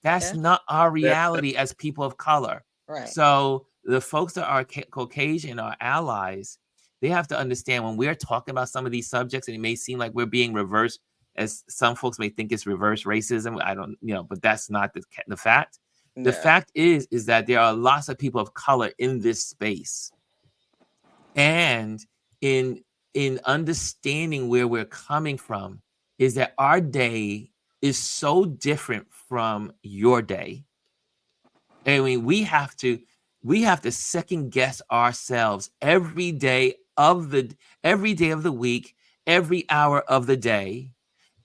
That's not our reality as people of color. Right. So the folks that are Caucasian, our allies, they have to understand when we're talking about some of these subjects, and it may seem like we're being reversed, as some folks may think it's reverse racism. I don't, but that's not the fact. No. The fact is that there are lots of people of color in this space. And in understanding where we're coming from, is that our day is so different from your day. I mean, we have to second guess ourselves every day of the week, every hour of the day,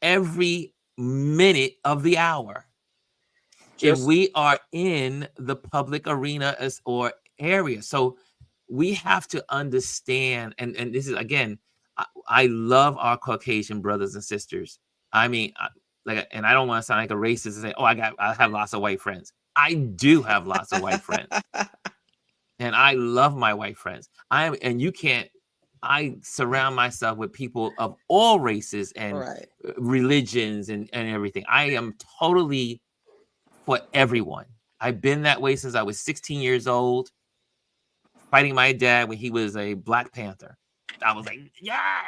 every minute of the hour. If we are in the public arena or area. So we have to understand, and this is, again, I love our Caucasian brothers and sisters. I mean, and I don't want to sound like a racist and say, oh, I have lots of white friends. I do have lots of white friends. And I love my white friends. I surround myself with people of all races and religions and everything. I am totally for everyone. I've been that way since I was 16 years old, fighting my dad when he was a Black Panther. I was like, yeah.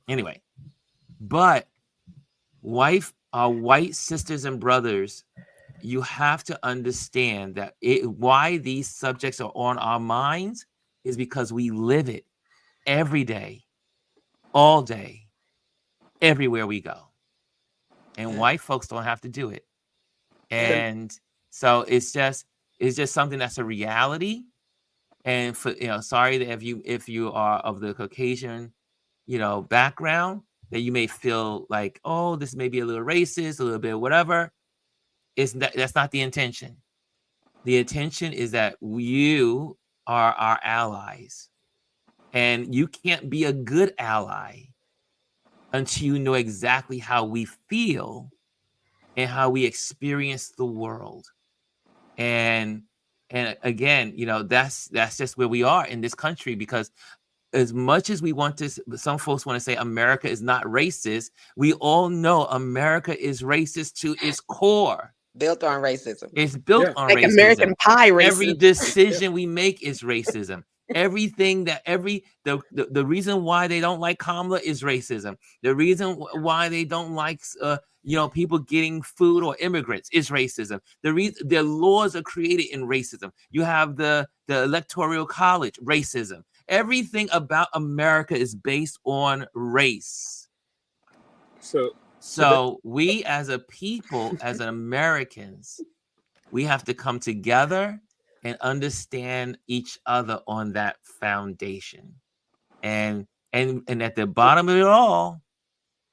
Anyway, but our white sisters and brothers, you have to understand that why these subjects are on our minds is because we live it every day, all day, everywhere we go. And white folks don't have to do it. And so it's just something that's a reality. And for, sorry that if you are of the Caucasian, background, that you may feel like, oh, this may be a little racist, a little bit whatever. That's not the intention. The intention is that you are our allies. And you can't be a good ally until you know exactly how we feel and how we experience the world. And again, that's just where we are in this country, because as much as we want to, some folks want to say America is not racist. We all know America is racist to its core. Built on racism. It's built on like racism. American Pie racism. Every decision we make is racism. Everything that the reason why they don't like Kamala is racism. The reason why they don't like people getting food or immigrants is racism. Their laws are created in racism. You have the electoral college, racism. Everything about America is based on race. So we as a people, as Americans, we have to come together and understand each other on that foundation. And at the bottom of it all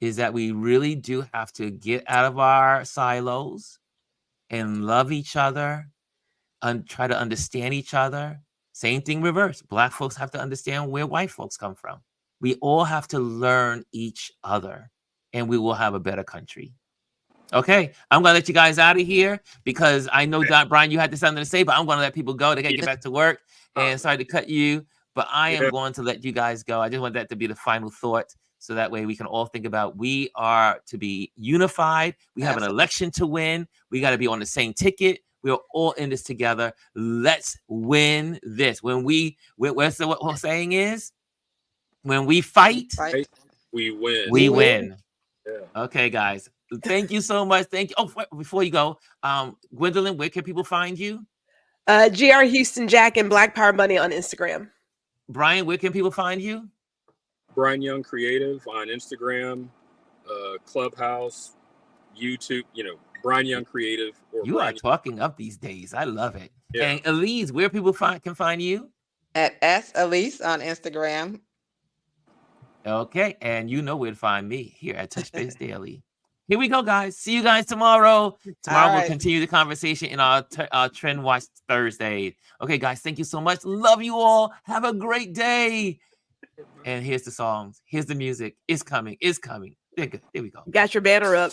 is that we really do have to get out of our silos and love each other and try to understand each other. Same thing reverse. Black folks have to understand where white folks come from. We all have to learn each other, and we will have a better country. Okay, I'm gonna let you guys out of here because I know Brian, you had something to say, but I'm gonna let people go. They gotta get back to work. And sorry to cut you, but I am going to let you guys go. I just want that to be the final thought, so that way we can all think about we are to be unified. We have an election to win. We got to be on the same ticket. We're all in this together. Let's win this. What's the whole saying is? When we fight, we win. We win. Yeah. Okay, guys. Thank you so much. Thank you. Oh, before you go, Gwendolyn, where can people find you? GR Houston Jack and Black Power Money on Instagram. Brian, where can people find you? Brian Young Creative on Instagram, Clubhouse, YouTube. Brian Young Creative. You are talking up these days. I love it. Yeah. And Elise, where people can find you? At S Elise on Instagram. Okay, and you know where to find me here at Touch Base Daily. Here we go, guys. See you guys tomorrow. Tomorrow we'll continue the conversation in our Trend Watch Thursday. Okay, guys, thank you so much. Love you all. Have a great day. And here's the songs. Here's the music. It's coming. It's coming. There we go. Got your banner up.